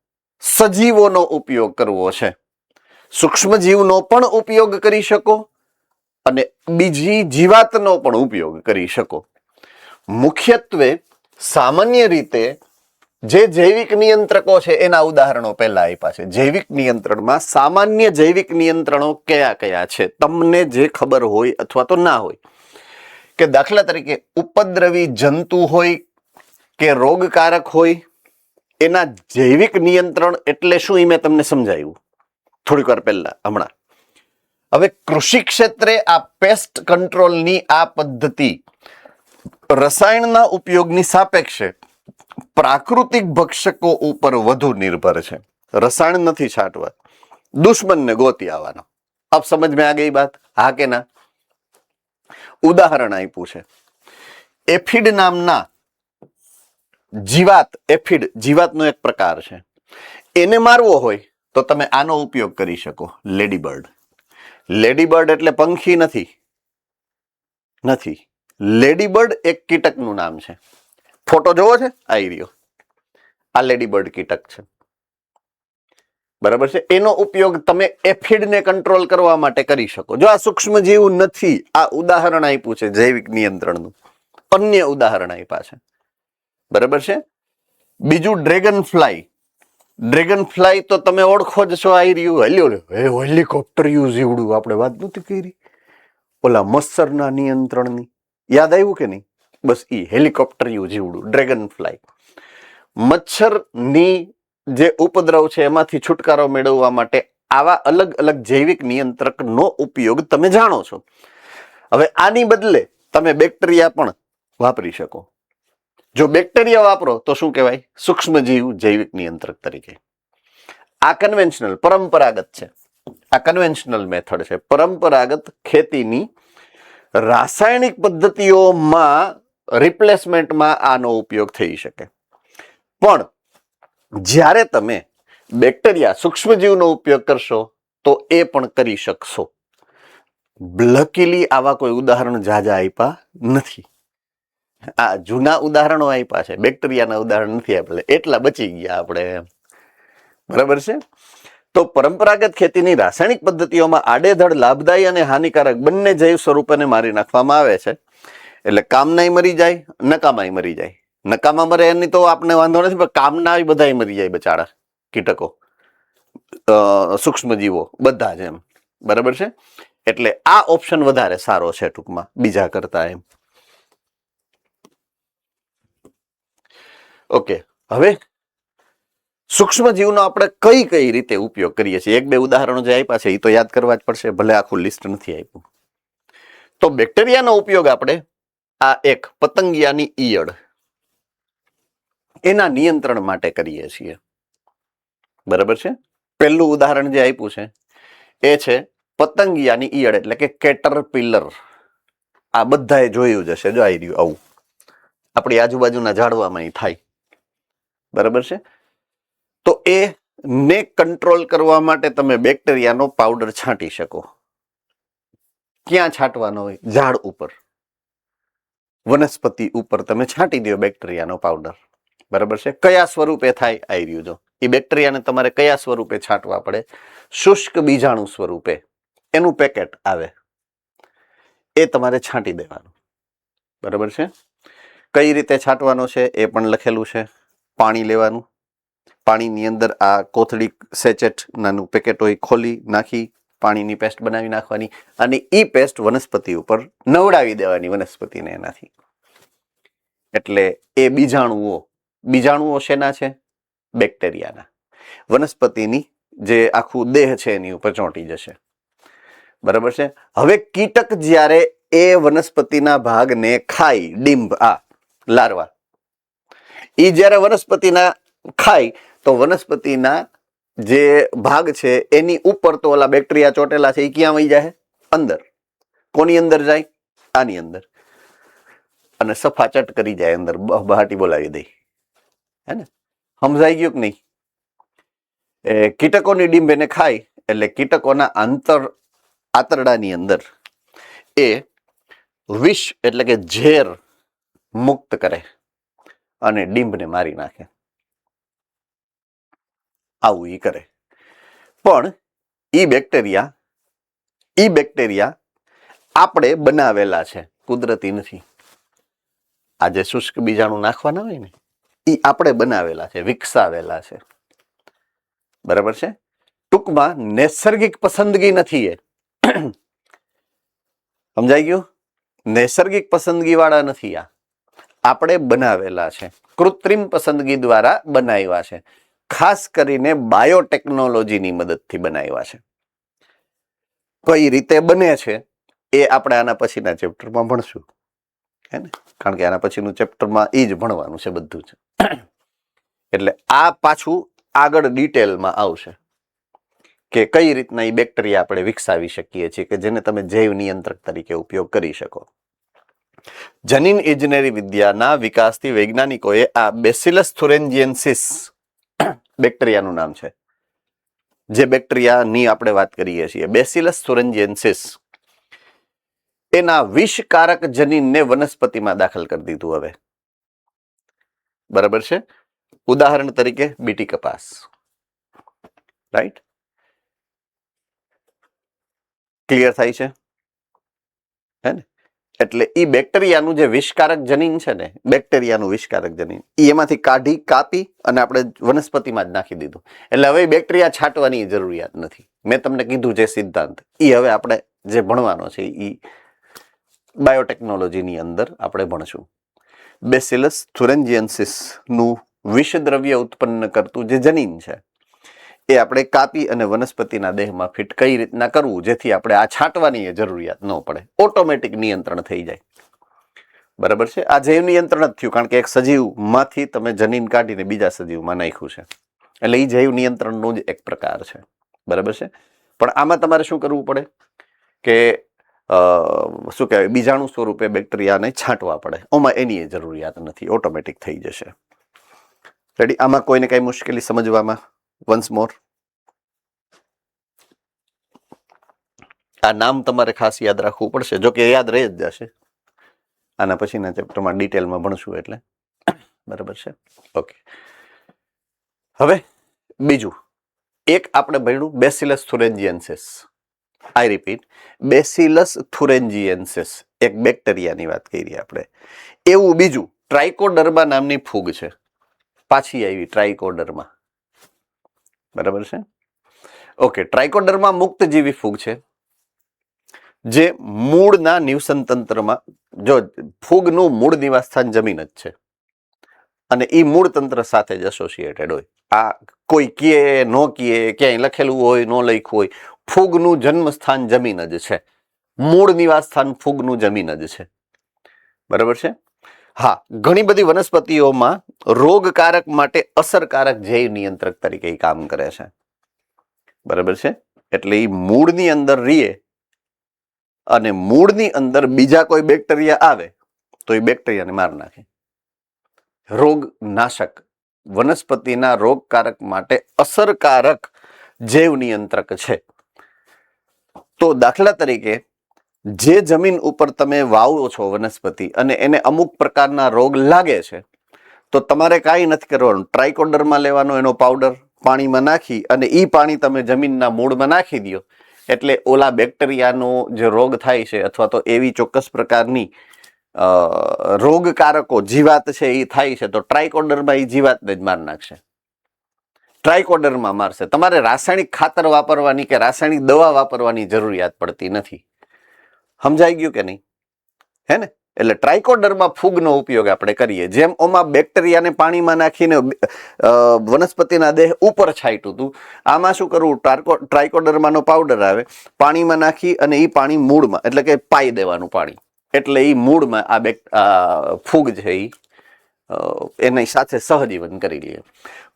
સજીવોનો ઉપયોગ કરવો છે. સૂક્ષ્મ જીવનો પણ ઉપયોગ કરી શકો અને બીજી જીવાતનો પણ ઉપયોગ કરી શકો. મુખ્યત્વે સામાન્ય રીતે જે જૈવિક નિયંત્રકો છે એના ઉદાહરણો પહેલા આપ્યા છે. જૈવિક નિયંત્રણમાં સામાન્ય જૈવિક નિયંત્રણો કયા કયા છે તમને જે ખબર હોય અથવા તો ના હોય, કે દાખલા તરીકે ઉપદ્રવી જંતુ હોય કે રોગકારક હોય, એના જૈવિક નિયંત્રણ એટલે શું એ મેં તમને સમજાવ્યું થોડીક વાર પહેલા. હમણાં હવે કૃષિ ક્ષેત્રે આ પેસ્ટ કંટ્રોલની આ પદ્ધતિ રસાયણના ઉપયોગની સાપેક્ષે પ્રાકૃતિક ભક્ષકો ઉપર વધુ નિર્ભર છે. રસાયણ નથી છાંટવા, દુશ્મનને ગોતી આવવાનો. અબ સમજ में आ गई बात? હા કે ના? ઉદાહરણ આપ્યું છે. એફિડ નામના જીવાત, એફિડ જીવાતનો એક પ્રકાર છે, એને મારવો હોય તો તમે આનો ઉપયોગ કરી શકો. લેડીબર્ડ. લેડીબર્ડ એટલે પંખી નથી. લેડીબર્ડ એક કીટકનું નામ છે. ફોટો જોવો છે? આઈ રહ્યો. આ લેડીબર્ડ કીટક છે. બરાબર છે. એનો ઉપયોગ તમે એફિડને કંટ્રોલ કરવા માટે કરી શકો. જો આ સૂક્ષ્મ જીવ નથી, આ ઉદાહરણ આપ્યું છે જૈવિક નિયંત્રણનું. અન્ય ઉદાહરણ આપ્યા છે. બરાબર છે. બીજું ડ્રેગન ફ્લાય. ડ્રેગન ફ્લાય તો તમે ઓળખો જ છો. આવી રહ્યું હેલિકોપ્ટર યુ જીવડું આપણે વાત નથી કરી ઓલા મચ્છરના નિયંત્રણની. યાદ આવ્યું કે નહીં? બસ ઈ હેલિકોપ્ટર યુ જીવડું ડ્રેગન ફ્લાય. મચ્છરની જે ઉપદ્રવ છે એમાંથી છુટકારો મેળવવા માટે આવા અલગ અલગ જૈવિક નિયંત્રકનો ઉપયોગ તમે જાણો છો. હવે આની બદલે તમે બેક્ટેરિયા પણ વાપરી શકો. જો બેક્ટેરિયા વાપરો તો શું કહેવાય? સૂક્ષ્મજીવ જૈવિક નિયંત્રક તરીકે. આ કન્વેન્શનલ પરંપરાગત છે. આ કન્વેન્શનલ મેથડ છે. પરંપરાગત ખેતીની રાસાયણિક પદ્ધતિઓમાં રિપ્લેસમેન્ટમાં આનો ઉપયોગ થઈ શકે. પણ જ્યારે તમે બેક્ટેરિયા સૂક્ષ્મજીવનો ઉપયોગ કરશો તો એ પણ કરી શકશો. લકીલી આવા કોઈ ઉદાહરણ જાજા આપ્યા નથી. આ જૂના ઉદાહરણો આપ્યા છે, બેક્ટેરિયાના ઉદાહરણ નથી આપ્યા, એટલા બચી ગયા આપણે. બરાબર છે. તો પરંપરાગત ખેતીની રાસાયણિક પદ્ધતિઓમાં આડેધડ લાભદાયી અને હાનિકારક બંને જૈવ સ્વરૂપોને મારી નાખવામાં આવે છે. એટલે કામનાય મરી જાય, નકામાય મરી જાય. નકામા મરે એની તો આપણે વાંધો નથી, પણ કામના બધાય મરી જાય બચાડા કીટકો, સૂક્ષ્મજીવો બધા જ એમ. બરાબર છે. એટલે આ ઓપ્શન વધારે સારો છે ટૂંકમાં બીજા કરતા એમ. ઓકે. હવે સૂક્ષ્મજીવનો આપણે કઈ કઈ રીતે ઉપયોગ કરીએ છીએ? એક બે ઉદાહરણો જે આપ્યા છે એ તો યાદ કરવા જ પડશે, ભલે આખું લિસ્ટ નથી આપ્યું. તો બેક્ટેરિયાનો ઉપયોગ આપણે આ એક પતંગિયાની ઈયળ એના નિયંત્રણ માટે કરીએ છીએ. બરાબર છે. પહેલું ઉદાહરણ જે આપ્યું છે એ છે પતંગિયાની ઈયળ એટલે કે કેટરપિલર. આ બધાએ જોયું જ હશે. જો આવી રહ્યું આવું આપણી આજુબાજુના ઝાડવામાં થાય. બરાબર છે. તો એ ને કંટ્રોલ કરવા માટે તમે બેક્ટેરિયાનો પાવડર છાંટી શકો. ક્યાં છાંટવાનો હોય? ઝાડ ઉપર, વનસ્પતિ ઉપર તમે છાંટી દો બેક્ટેરિયાનો પાવડર. બરાબર છે. કયા સ્વરૂપે થાય? આવી રહ્યું. જો એ બેક્ટેરિયાને તમારે કયા સ્વરૂપે છાંટવા પડે? શુષ્ક બીજાણુ સ્વરૂપે એનું પેકેટ આવે, એ તમારે છાંટી દેવાનું. બરાબર છે. કઈ રીતે છાંટવાનો છે એ પણ લખેલું છે. પાણી લેવાનું, પાણીની અંદર આ કોથળી સેચેટ નાનું પેકેટ હોય ખોલી નાખી પાણીની પેસ્ટ બનાવી નાખવાની અને ઈ પેસ્ટ વનસ્પતિ ઉપર નવડાવી દેવાની વનસ્પતિને એનાથી. એટલે એ બીજાણુઓ શેના છે? બેક્ટેરિયાના. વનસ્પતિની જે આખું દેહ છે એની ઉપર ચોંટી જશે. બરાબર છે. હવે કીટક જ્યારે એ વનસ્પતિના ભાગને ખાય, ડિંબ આ લાર્વા, એ જ્યારે વનસ્પતિના ખાય તો વનસ્પતિના જે ભાગ છે એની ઉપર તો ઓલા બેક્ટેરિયા ચોટેલા છે એ ક્યાં વહી જાય? અંદર. કોની અંદર જાય? આની અંદર. અને સફાચટ કરી જાય, અંદર બહાટી બોલાવી દે. હે ને? સમજાઈ ગયું કે નહીં? કીટકોની ડીંબ એને ખાય એટલે કીટકોના આંતરડાની અંદર એ વિષ એટલે કે ઝેર મુક્ત કરે અને ડીંબને મારી નાખે. આવું ઈ કરે. પણ ઈ બેક્ટેરિયા આપણે બનાવેલા છે, કુદરતી નથી. આ જે શુષ્ક બીજાણુ નાખવાના હોય ને, ઈ આપણે બનાવેલા છે, વિકસાવેલા છે. બરાબર છે? ટૂંકમાં નૈસર્ગિક પસંદગી નથી એ. સમજાઈ ગયું? નૈસર્ગિક પસંદગી વાળા નથી આ, આપણે બનાવેલા છે, કૃત્રિમ પસંદગી દ્વારા બનાવ્યા છે. ખાસ કરીને બાયોટેકનોલોજીની મદદથી બનાવ્યા છે. કઈ રીતે બને છે એ આપણે આના પછીના ચેપ્ટરમાં ભણશું. હે ને? કારણ કે આના પછીનું ચેપ્ટરમાં એ જ ભણવાનું છે બધું જ. એટલે આ પાછું આગળ ડિટેલમાં આવશે કે કઈ રીતના એ બેક્ટેરિયા આપણે વિકસાવી શકીએ છીએ કે જેને તમે જૈવ નિયંત્રક તરીકે ઉપયોગ કરી શકો. જનીન ઇજનેરી વિદ્યાના વિકાસથી વૈજ્ઞાનિકોએ આ બેસિલસ થુરેન્જીએન્સિસ બેક્ટેરિયાનું નામ છે, જે બેક્ટેરિયાની આપણે વાત કરીએ છીએ, બેસિલસ થુરેન્જીએન્સિસ, એના વિષકારક જનીનને વનસ્પતિમાં દાખલ કરી દીધું હવે. બરાબર છે? ઉદાહરણ તરીકે બીટી કપાસ. રાઈટ? ક્લિયર થાય છે? હે ને? એટલે ઈ બેક્ટેરિયાનું જે વિષકારક જનીન છે ને, બેક્ટેરિયાનું વિષકારક જનીન, એમાંથી કાપી અને આપણે વનસ્પતિમાં જ નાખી દીધું. એટલે હવે બેક્ટેરિયા છાંટવાની જરૂરિયાત નથી. મેં તમને કીધું જે સિદ્ધાંત, એ હવે આપણે જે ભણવાનો છે એ બાયોટેકનોલોજીની અંદર આપણે ભણશું. બેસિલસ થુરેન્જીએન્સિસ નું વિષદ્રવ્ય ઉત્પન્ન કરતું જે જનીન છે એ આપણે કાપી અને વનસ્પતિના દેહમાં ફિટ કઈ રીતના કરવું જેથી આપણે આ છાંટવાની જરૂરિયાત ન પડે, ઓટોમેટિક નિયંત્રણ થઈ જાય. બરાબર છે? આ જૈવ નિયંત્રણ જ થયું, કારણ કે એક સજીવમાંથી તમે જનીન કાઢીને બીજા સજીવમાં નાખ્યું છે. એટલે એ જૈવ નિયંત્રણનો જ એક પ્રકાર છે. બરાબર છે? પણ આમાં તમારે શું કરવું પડે કે શું કહેવાય, બીજાણુ સ્વરૂપે બેક્ટેરિયાને છાંટવા પડે. ઓમાં એની જરૂરિયાત નથી, ઓટોમેટિક થઈ જશે. રેડી? આમાં કોઈને કઈ મુશ્કેલી સમજવામાં? વન્સ મોર, આ નામ તમારે ખાસ યાદ રાખવું પડશે, જો કે યાદ રહી જ જશે. આના પછીના ચેપ્ટરમાં ડિટેલમાં ભણશું એટલે. બરાબર છે? ઓકે. હવે બીજું એક આપણે ભણ્યું બેસિલસ થુરેન્જીએન્સિસ. આઈ રિપીટ, બેસિલસ થુરેન્જીએન્સિસ એક બેક્ટેરિયાની વાત કરી આપણે. એવું બીજું ટ્રાઇકોડર્મા નામની ફૂગ છે, પાછી આવી ટ્રાઇકોડર્મા. બરાબર છે? ઓકે. ટ્રાઇકોડર્મા મુક્તજીવી ફૂગ છે જે મૂળના નિવસન તંત્રમાં, જો ફૂગનું મૂળ નિવાસસ્થાન જમીન જ છે અને એ મૂળ તંત્ર સાથે જ એસોસિએટેડ હોય. આ કોઈ કીએ ન કીએ, ક્યાંય લખેલું હોય ન લખ્યું હોય, ફૂગનું જન્મસ્થાન જમીન જ છે, મૂળ નિવાસસ્થાન ફૂગનું જમીન જ છે. બરાબર છે? હા, ઘણી બધી વનસ્પતિઓમાં રોગકારક માટે અસરકારક જૈવ નિયંત્રક તરીકે કામ કરે છે. બરાબર છે? એટલે એ મૂળની અંદર રીએ અને મૂળની અંદર બીજા કોઈ બેક્ટેરિયા આવે તો એ બેક્ટેરિયાને માર નાખે. રોગ નાશક, વનસ્પતિના રોગકારક માટે અસરકારક જૈવ નિયંત્રક છે. તો દાખલા તરીકે જે જમીન ઉપર તમે વાવો છો વનસ્પતિ અને એને અમુક પ્રકારના રોગ લાગે છે તો તમારે કાંઈ નથી કરવાનું, ટ્રાઇકોડર્મા લેવાનો, એનો પાવડર પાણીમાં નાખી અને એ પાણી તમે જમીનના મૂળમાં નાખી દો એટલે ઓલા બેક્ટેરિયાનો જે રોગ થાય છે અથવા તો એવી ચોક્કસ પ્રકારની રોગકારકો જીવાત છે એ થાય છે તો ટ્રાઇકોડર્મા એ જીવાતને જ માર નાખશે, ટ્રાઇકોડર્મા મારશે. તમારે રાસાયણિક ખાતર વાપરવાની કે રાસાયણિક દવા વાપરવાની જરૂરિયાત પડતી નથી. સમજાઈ ગયું કે નહીં? હે ને? એટલે ટ્રાઇકોડર્મા ફૂગનો ઉપયોગ આપણે કરીએ. જેમ ઓમાં બેક્ટેરિયાને પાણીમાં નાખીને વનસ્પતિના દેહ ઉપર છાંટ્યું હતું, આમાં શું કરવું, ટ્રાઇકોડર્માનો પાવડર આવે, પાણીમાં નાખી અને એ પાણી મૂળમાં, એટલે કે પાઈ દેવાનું પાણી, એટલે એ મૂળમાં આ ફૂગ છે એ એની સાથે સહજીવન કરી લે.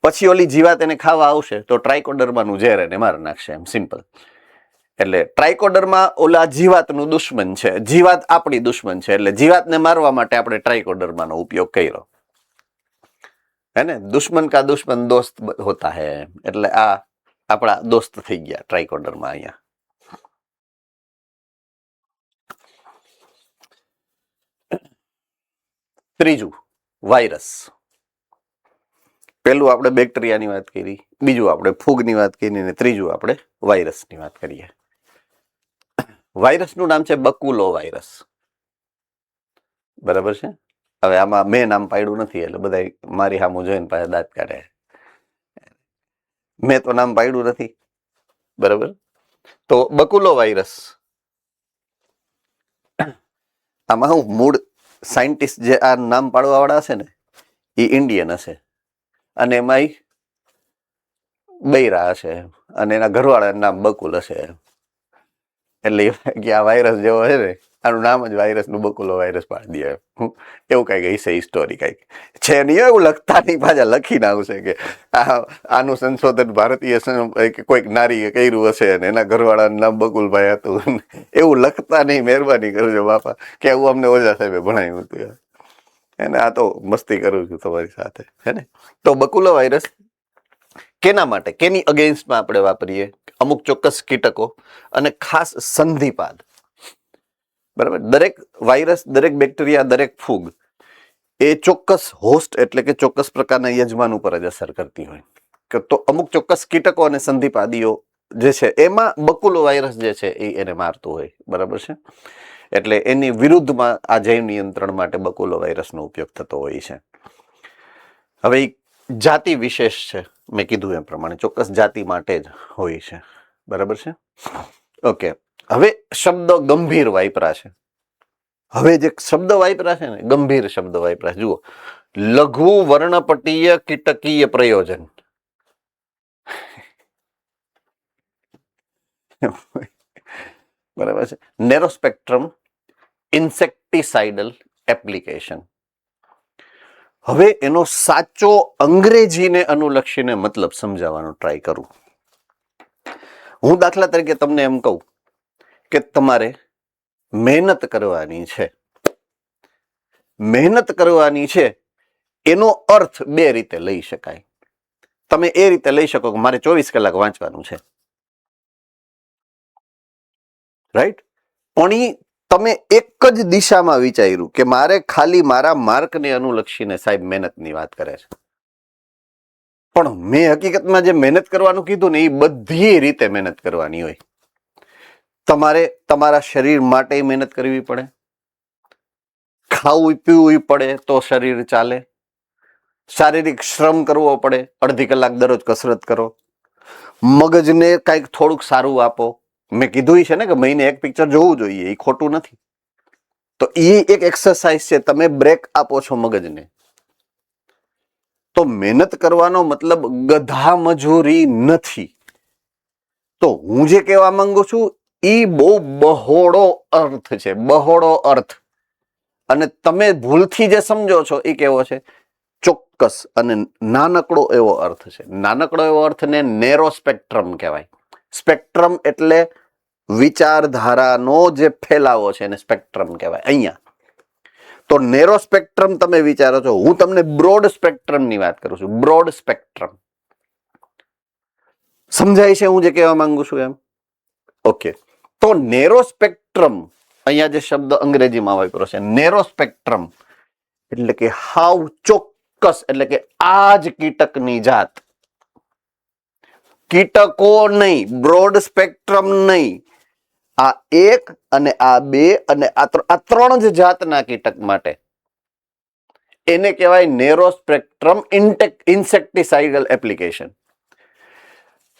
પછી ઓલી જીવાત એને ખાવા આવશે તો ટ્રાઇકોડર્માનું ઝેર એને મારી નાખશે. એમ સિમ્પલ. એટલે ટ્રાઇકોડર્મા ઓલા જીવાતનું દુશ્મન છે, જીવાત આપણી દુશ્મન છે, એટલે જીવાતને મારવા માટે આપણે ટ્રાઇકોડર્માનો ઉપયોગ કર્યો, હે ને? દુશ્મન કા દુશ્મન દોસ્ત હોતા હે, એટલે આ આપણા દોસ્ત થઈ ગયા ટ્રાઇકોડર્મા અહીંયા. ત્રીજું વાયરસ. પેલું આપણે બેક્ટેરિયાની વાત કરી, બીજું આપણે ફૂગની વાત કરી, ને ત્રીજું આપણે વાયરસની વાત કરીએ. વાયરસનું નામ છે બકુલો વાયરસ, બરાબર છે? હવે આમાં મેં નામ પાડ્યું નથી, એટલે બધા મારી સામું જોઈને પાછા દાંત કાઢે. મેં તો નામ પાડ્યું નથી, બરાબર? તો બકુલો વાયરસ, આમાં હું મૂળ સાયન્ટિસ્ટ જે આ નામ પાડવા વાળા હશે ને એ ઇન્ડિયન હશે, અને એમાં બૈરા હશે, અને એના ઘરવાળાનું નામ બકુલ હશે. એટલે કે આ વાયરસ જેવો છે ને, આનું નામ જ વાયરસનું બકુલો વાયરસ પાડી દે, એવું કઈક હશે સ્ટોરી, કઈક છે નહીં, એવું લખતા નહીં, પાછા લખીને આવશે કે આનું સંશોધન ભારતીય કોઈક નારીએ કર્યું હશે અને એના ઘરવાળાનું નામ બકુલભાઈ હતું, એવું લખતા નહીં, મહેરબાની કરજો બાપા, કે એવું અમને ઓઝા સાહેબે ભણાવ્યું હતું. એને આ તો મસ્તી કરું છું તમારી સાથે, હે ને? તો બકુલો વાયરસ કેના માટે, કેની અગેન્સ્ટમાં આપણે વાપરીએ? અમુક ચોક્કસ કીટકો અને ખાસ સંધિપાદ, બરાબર? દરેક વાયરસ, દરેક બેક્ટેરિયા, દરેક ફૂગ એ ચોક્કસ હોસ્ટ એટલે કે ચોક્કસ પ્રકારના યજમાન ઉપર જ અસર કરતી હોય. તો અમુક ચોક્કસ કીટકો અને સંધિપાદીઓ જે છે એમાં બકુલો વાયરસ જે છે એ એને મારતું હોય, બરાબર છે? એટલે એની વિરુદ્ધમાં આ જૈવ નિયંત્રણ માટે બકુલો વાયરસનો ઉપયોગ થતો હોય છે. હવે જાતિ વિશેષ છે, મેં કીધું એમ પ્રમાણે ચોક્કસ જાતિ માટે જ હોય છે, બરાબર છે? ઓકે, હવે શબ્દ ગંભીર વાપરા છે. હવે જે શબ્દ વાપરા છે ને, ગંભીર શબ્દ વાપરા, જુઓ, લઘુ વર્ણપટીય કીટકીય પ્રયોજન, બરાબર છે? Narrow spectrum insecticidal application. હવે એનો સાચો અંગ્રેજીને અનુલક્ષીને મતલબ સમજાવવાનો ટ્રાય કરું. હું દાખલા તરીકે તમને એમ કહું કે તમારે મહેનત કરવાની છે, મહેનત કરવાની છે, એનો અર્થ બે રીતે લઈ શકાય. તમે એ રીતે લઈ શકો કે મારે 24 કલાક વાંચવાનું છે, રાઈટ? પણ તમે એક જ દિશામાં વિચાર્યું કે મારે ખાલી મારા માર્કને અનુલક્ષીને સાહેબ મહેનતની વાત કરે છે, પણ મેં હકીકતમાં જે મહેનત કરવાનું કીધું ને એ બધી રીતે મહેનત કરવાની હોય. તમારે તમારા શરીર માટે મહેનત કરવી પડે, ખાવું પીવું પડે તો શરીર ચાલે, શારીરિક શ્રમ કરવો પડે, અડધી કલાક દરરોજ કસરત કરો, મગજને કંઈક થોડુંક સારું આપો. મેં કીધું છે ને કે મહિને એક પિક્ચર જોવું જોઈએ, એ ખોટું નથી. તો એ એક એક્સરસાઇઝ છે, તમે બ્રેક આપો છો મગજને. તો મહેનત કરવાનો મતલબ ગધા મજૂરી નથી. તો હું જે કહેવા માંગુ છું એ બહુ બહોળો અર્થ છે, બહોળો અર્થ. અને તમે ભૂલથી જે સમજો છો એ કેવો છે? ચોક્કસ અને નાનકડો એવો અર્થ છે. નાનકડો એવો અર્થને નેરો સ્પેક્ટ્રમ કહેવાય. સ્પેક્ટ્રમ એટલે વિચારધારાનો જે ફેલાવો છે એને સ્પેક્ટ્રમ કહેવાય. અહીંયા તો નેરો સ્પેક્ટ્રમ તમે વિચારો છો, હું તમને બ્રોડ સ્પેક્ટ્રમની વાત કરું છું. બ્રોડ સ્પેક્ટ્રમ સમજાય છે હું જે કહેવા માંગુ છું એમ? ઓકે, તો નેરો સ્પેક્ટ્રમ, અહીંયા જે શબ્દ અંગ્રેજીમાં વાપર્યો છે નેરો સ્પેક્ટ્રમ, એટલે કે હાવ ચોક્કસ, એટલે કે આ જ કીટકની જાત. કીટકો નહીં, બ્રોડ સ્પેક્ટ્રમ નહીં, આ એક અને આ બે અને આ ત્રણ જ જાતના કીટક માટે એને કહેવાય narrow spectrum insecticidal application.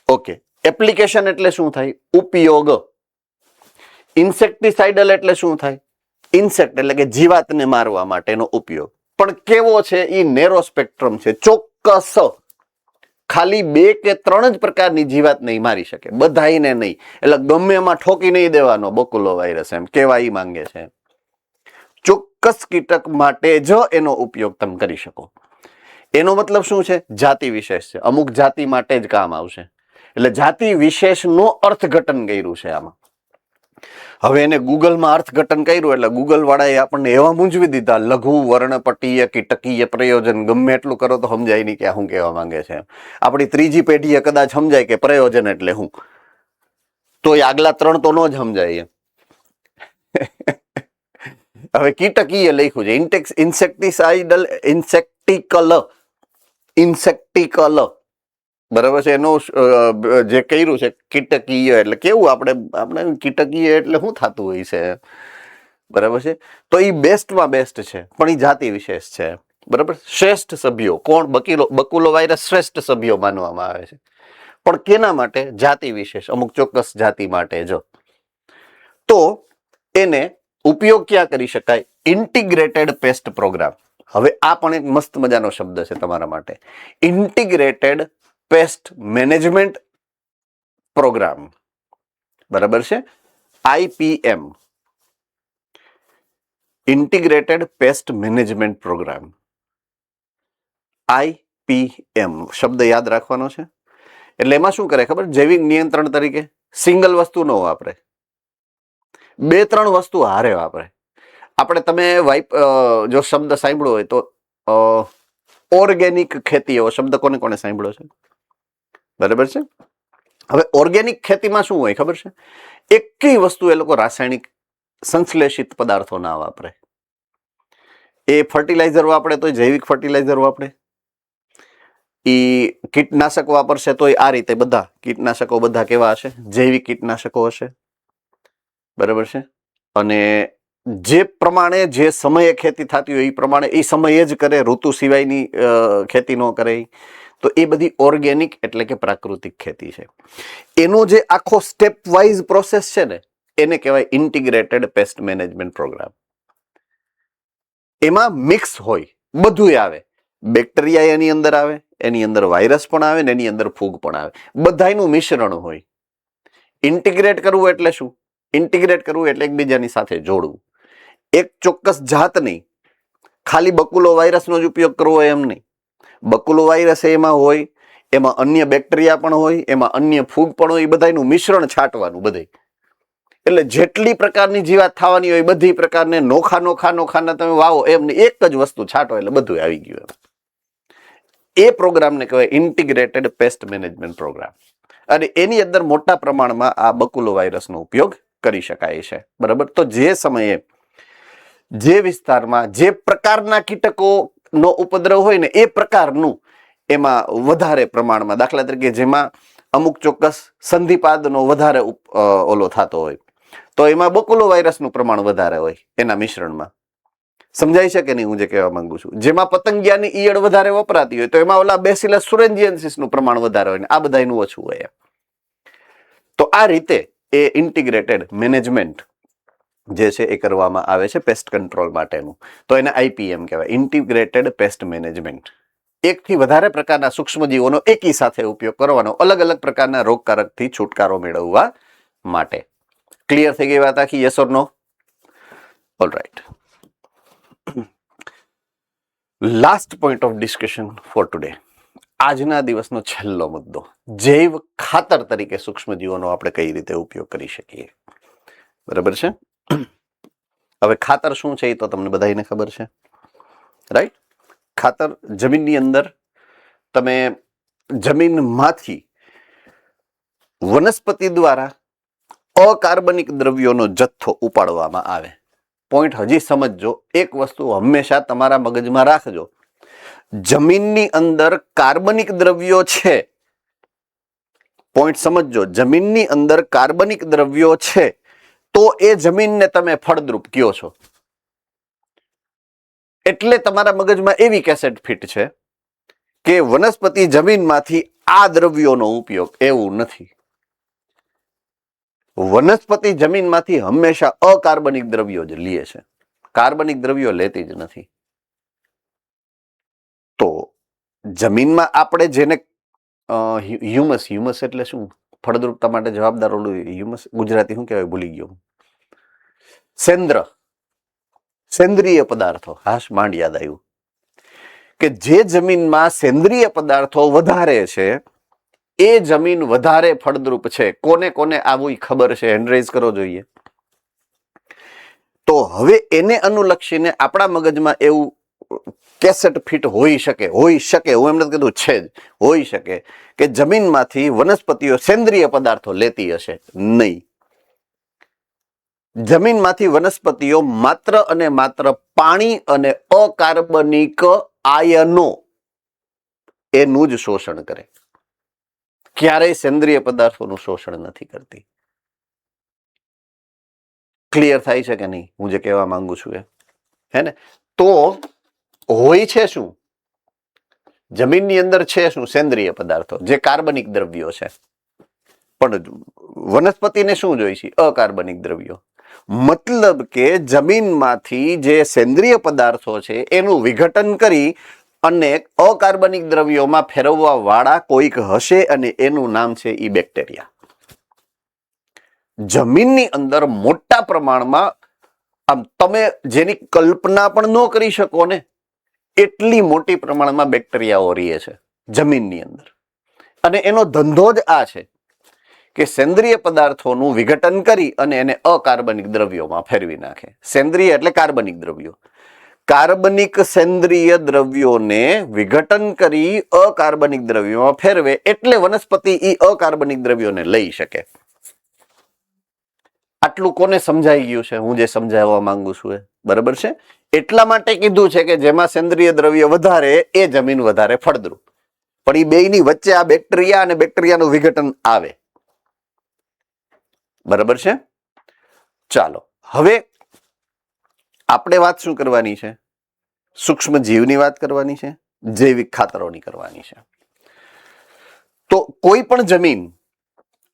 Okay, application એટલે શું થાય? ઉપયોગ. ઇન્સેક્ટિસાઇડલ એટલે શું થાય? ઇન્સેક્ટ એટલે કે જીવાતને મારવા માટેનો ઉપયોગ. પણ કેવો છે? એ નેરો સ્પેક્ટ્રમ છે, ચોક્કસ. ખાલી 2 કે 3 જ પ્રકારની જીવાત નહીં મારી શકે, બધાઈને નહીં. એટલે ગમે એમાં ઠોકી નહીં દેવાનો બકુલો વાયરસ, એમ કેવા ઈ માંગે છે. ચોક્કસ કીટક માટે જ એનો ઉપયોગ તમે કરી શકો. એનો મતલબ શું છે? જાતિ વિશેષ છે, અમુક જાતિ માટે જ કામ આવશે. એટલે જાતિ વિશેષનું અર્થઘટન કર્યું છે આમાં. હવે એને ગૂગલમાં અર્થઘટન કર્યું એટલે ગૂગલ વાળાએ આપણને એવા મૂંઝવી દીધા, લઘુ વર્ણપટીય કીટકીય પ્રયોજન, ગમે એટલું કરો તો સમજાય નહીં કે આ શું કહેવા માંગે છે. આપણી ત્રીજી પેઢીએ કદાચ સમજાય કે પ્રયોજન એટલે શું, તો એ આગલા 3 તો ન જ સમજાય. હવે કીટકીય લખ્યું છે, ઇન્સેક્ટિસાઇડલ, ઇન્સેક્ટિકલ, બરાબર છે. એનું જે કર્યું છે કીટકીય એટલે કેવું, આપણે કીટકીય એટલે શું થતું હોય છે, બરાબર છે. તો એ બેસ્ટમાં બેસ્ટ છે, પણ એ જાતિ વિશેષ છે, બરાબર. શ્રેષ્ઠ સભ્યો કોણ? બકુલો વાયરસ શ્રેષ્ઠ સભ્યો માનવામાં આવે છે, પણ કેના માટે? જાતિ વિશેષ, અમુક ચોક્કસ જાતિ માટે. જો તો એને ઉપયોગ ક્યાં કરી શકાય? Integrated pest program. હવે આ પણ એક મસ્ત મજાનો શબ્દ છે તમારા માટે, ઇન્ટિગ્રેટેડ પેસ્ટ મેનેજમેન્ટ પ્રોગ્રામ, બરાબર છે. IPM, integrated pest management program, IPM શબ્દ યાદ રાખવાનો છે. એટલે એમાં શું કરે ખબર? જૈવિક નિયંત્રણ તરીકે સિંગલ વસ્તુ ન વાપરે, 2-3 વસ્તુ હારે વાપરે. તમે જો શબ્દ સાંભળ્યો હોય તો ઓર્ગેનિક ખેતી, એવો શબ્દ કોને કોને સાંભળ્યો છે? બરાબર છે. હવે ઓર્ગેનિક ખેતીમાં શું હોય ખબર છે? એકેય વસ્તુ એ લોકો રાસાયણિક સંશ્લેષિત પદાર્થો ના વાપરે. એ ફર્ટિલાઇઝર વાપરે તો જૈવિક ફર્ટિલાઇઝર વાપરે, એ કીટનાશક વાપરશે તો આ રીતે બધા કીટનાશકો બધા કેવા હશે? જૈવિક કીટનાશકો હશે, બરાબર છે. અને જે પ્રમાણે જે સમયે ખેતી થતી હોય એ પ્રમાણે એ સમયે જ કરે, ઋતુ સિવાયની ખેતી ન કરે. તો એ બધી ઓર્ગેનિક એટલે કે પ્રાકૃતિક ખેતી છે. એનો જે આખો સ્ટેપ વાઇઝ પ્રોસેસ છે ને, એને કહેવાય ઇન્ટિગ્રેટેડ પેસ્ટ મેનેજમેન્ટ પ્રોગ્રામ. એમાં મિક્સ હોય, બધું આવે, બેક્ટેરિયા એની અંદર આવે, એની અંદર વાયરસ પણ આવે ને એની અંદર ફૂગ પણ આવે, બધાયનું મિશ્રણ હોય. ઇન્ટિગ્રેટ કરવું એટલે શું? ઇન્ટિગ્રેટ કરવું એટલે એકબીજાની સાથે જોડવું. એક ચોક્કસ જાત નહીં, ખાલી બકુલો વાયરસનો જ ઉપયોગ કરવો એમ નહીં. બકુલો વાયરસ એમાં હોય, એમાં અન્ય બેક્ટેરિયા પણ હોય, એમાં અન્ય ફૂગ પણ હોય, બધાયનું મિશ્રણ છાંટવાનું બધે. એટલે જેટલી પ્રકારની જીવાત થવાની હોય બધી પ્રકારને નોખા તમે વાવો, એમને એક જ વસ્તુ છાંટો એટલે બધું આવી ગયું. એ પ્રોગ્રામને કહેવાય ઇન્ટિગ્રેટેડ પેસ્ટ મેનેજમેન્ટ પ્રોગ્રામ. અને એની અંદર મોટા પ્રમાણમાં આ બકુલો વાયરસનો ઉપયોગ કરી શકાય છે, બરાબર. તો જે સમયે જે વિસ્તારમાં જે પ્રકારના કીટકોનો ઉપદ્રવ હોય ને એ પ્રકારનું એમાં વધારે પ્રમાણમાં, દાખલા તરીકે જેમાં અમુક ચોક્કસ સંધિપાદનો વધારે ઓલો થતો હોય તો એમાં બકુલો વાયરસનું પ્રમાણ વધારે હોય એના મિશ્રણમાં. સમજાય છે કે નહીં હું જે કહેવા માંગુ છું? જેમાં પતંગિયાની ઈયળ વધારે વપરાતી હોય તો એમાં ઓલા બેસિલસ સુરેન્જીએન્સિસનું પ્રમાણ વધારે હોય ને આ બધાનું ઓછું હોય. તો આ રીતે એ ઇન્ટિગ્રેટેડ મેનેજમેન્ટ જે છે એ કરવામાં આવે છે પેસ્ટ કંટ્રોલ માટેનું. તો એને IPM કહેવાય, ઇન્ટિગ્રેટેડ પેસ્ટ મેનેજમેન્ટ. એકથી વધારે પ્રકારના સૂક્ષ્મજીવોનો એકી સાથે ઉપયોગ કરવાનો, અલગ અલગ પ્રકારના રોગકારકથી છુટકારો મેળવવા માટે. ક્લિયર થઈ ગઈ વાત આખી? Yes or no? All right. Last point of discussion for today. આજના દિવસનો છેલ્લો મુદ્દો, જૈવ ખાતર તરીકે સૂક્ષ્મજીવોનો આપણે કઈ રીતે ઉપયોગ કરી શકીએ, બરાબર છે. હવે ખાતર શું છે એ તો તમને બધાને ખબર છે, રાઈટ. ખાતર જમીનની અંદર તમે જમીનમાંથી વનસ્પતિ દ્વારા અકાર્બનિક દ્રવ્યોનો જથ્થો ઉપાડવામાં આવે. પોઈન્ટ હજી સમજજો, એક વસ્તુ હંમેશા તમારા મગજમાં રાખજો, જમીનની અંદર કાર્બનિક દ્રવ્યો છે. પોઈન્ટ સમજજો, જમીનની અંદર કાર્બનિક દ્રવ્યો છે તો એ જમીનને તમે ફળદ્રુપ કયો છો. એટલે તમારા મગજમાં એવી કેસેટ ફિટ છે કે વનસ્પતિ જમીનમાંથી આ દ્રવ્યોનો ઉપયોગ, એવું નથી. વનસ્પતિ જમીનમાંથી હંમેશા અકાર્બનિક દ્રવ્યો જ લે છે, કાર્બનિક દ્રવ્યો લેતી જ નથી. તો જમીનમાં આપણે જેને હ્યુમસ એટલે શું? ફળદ્રુપતા માટે જવાબદાર ઓલું હ્યુમસ, ગુજરાતી શું કહેવાય ભૂલી ગયો. સેન્દ્રિય પદાર્થો. હાશ, માંડ યાદ આવ્યું કે જે જમીનમાં સેન્દ્રિય પદાર્થો વધારે છે એ જમીન વધારે ફળદ્રુપ છે. કોને કોને આવું ખબર છે? હેન્ડ રેઝ કરો જોઈએ. તો હવે એને અનુલક્ષીને આપણા મગજમાં એવું કેસેટ ફિટ હોઈ શકે, હું એમ નથી કીધું છે જ, હોઈ શકે કે જમીનમાંથી વનસ્પતિઓ સેન્દ્રિય પદાર્થો લેતી હશે. નહીં. જમીનમાંથી વનસ્પતિઓ માત્ર અને માત્ર પાણી અને અકાર્બનિક આયનો એનું જ શોષણ કરે. ક્યારેય સેન્દ્રિય પદાર્થોનું શોષણ નથી કરતી. ક્લિયર થાય છે કે નહીં હું જે કહેવા માંગુ છું એ? હે ને? તો હોય છે શું? જમીનની અંદર છે શું? સેન્દ્રિય પદાર્થો, જે કાર્બનિક દ્રવ્યો છે. પણ વનસ્પતિને શું જોઈએ છે? અકાર્બનિક દ્રવ્યો. મતલબ કે જમીનમાંથી જે સેન્દ્રિય પદાર્થો છે એનું વિઘટન કરી અને અકાર્બનિક દ્રવ્યોમાં ફેરવવા વાળા કોઈક હશે અને એનું નામ છે ઈ બેક્ટેરિયા. જમીનની અંદર મોટા પ્રમાણમાં, આમ તમે જેની કલ્પના પણ ન કરી શકો ને એટલી મોટી પ્રમાણમાં બેક્ટેરિયાઓ રહે છે જમીનની અંદર. અને એનો ધંધો જ આ છે કે સેન્દ્રિય પદાર્થોનું વિઘટન કરી અને એને અકાર્બનિક દ્રવ્યોમાં ફેરવી નાખે. સેન્દ્રિય એટલે કાર્બનિક દ્રવ્યો. કાર્બનિક સેન્દ્રિય દ્રવ્યોને વિઘટન કરી અકાર્બનિક દ્રવ્યોમાં ફેરવે એટલે વનસ્પતિ એ અકાર્બનિક દ્રવ્યોને લઈ શકે. આટલું કોને સમજાઈ ગયું છે? હું જે સમજાવવા માંગુ છું એ બરાબર છે. એટલા માટે કીધું છે કે જેમાં સેન્દ્રિય દ્રવ્ય વધારે એ જમીન વધારે ફળદ્રુપ. પણ એ બેયની વચ્ચે આ બેક્ટેરિયા અને બેક્ટેરિયાનું વિઘટન આવે. બરાબર છે? ચાલો હવે આપણે વાત શું કરવાની છે? સૂક્ષ્મ જીવની વાત કરવાની છે, જૈવિક ખાતરોની કરવાની છે. તો કોઈ પણ જમીન,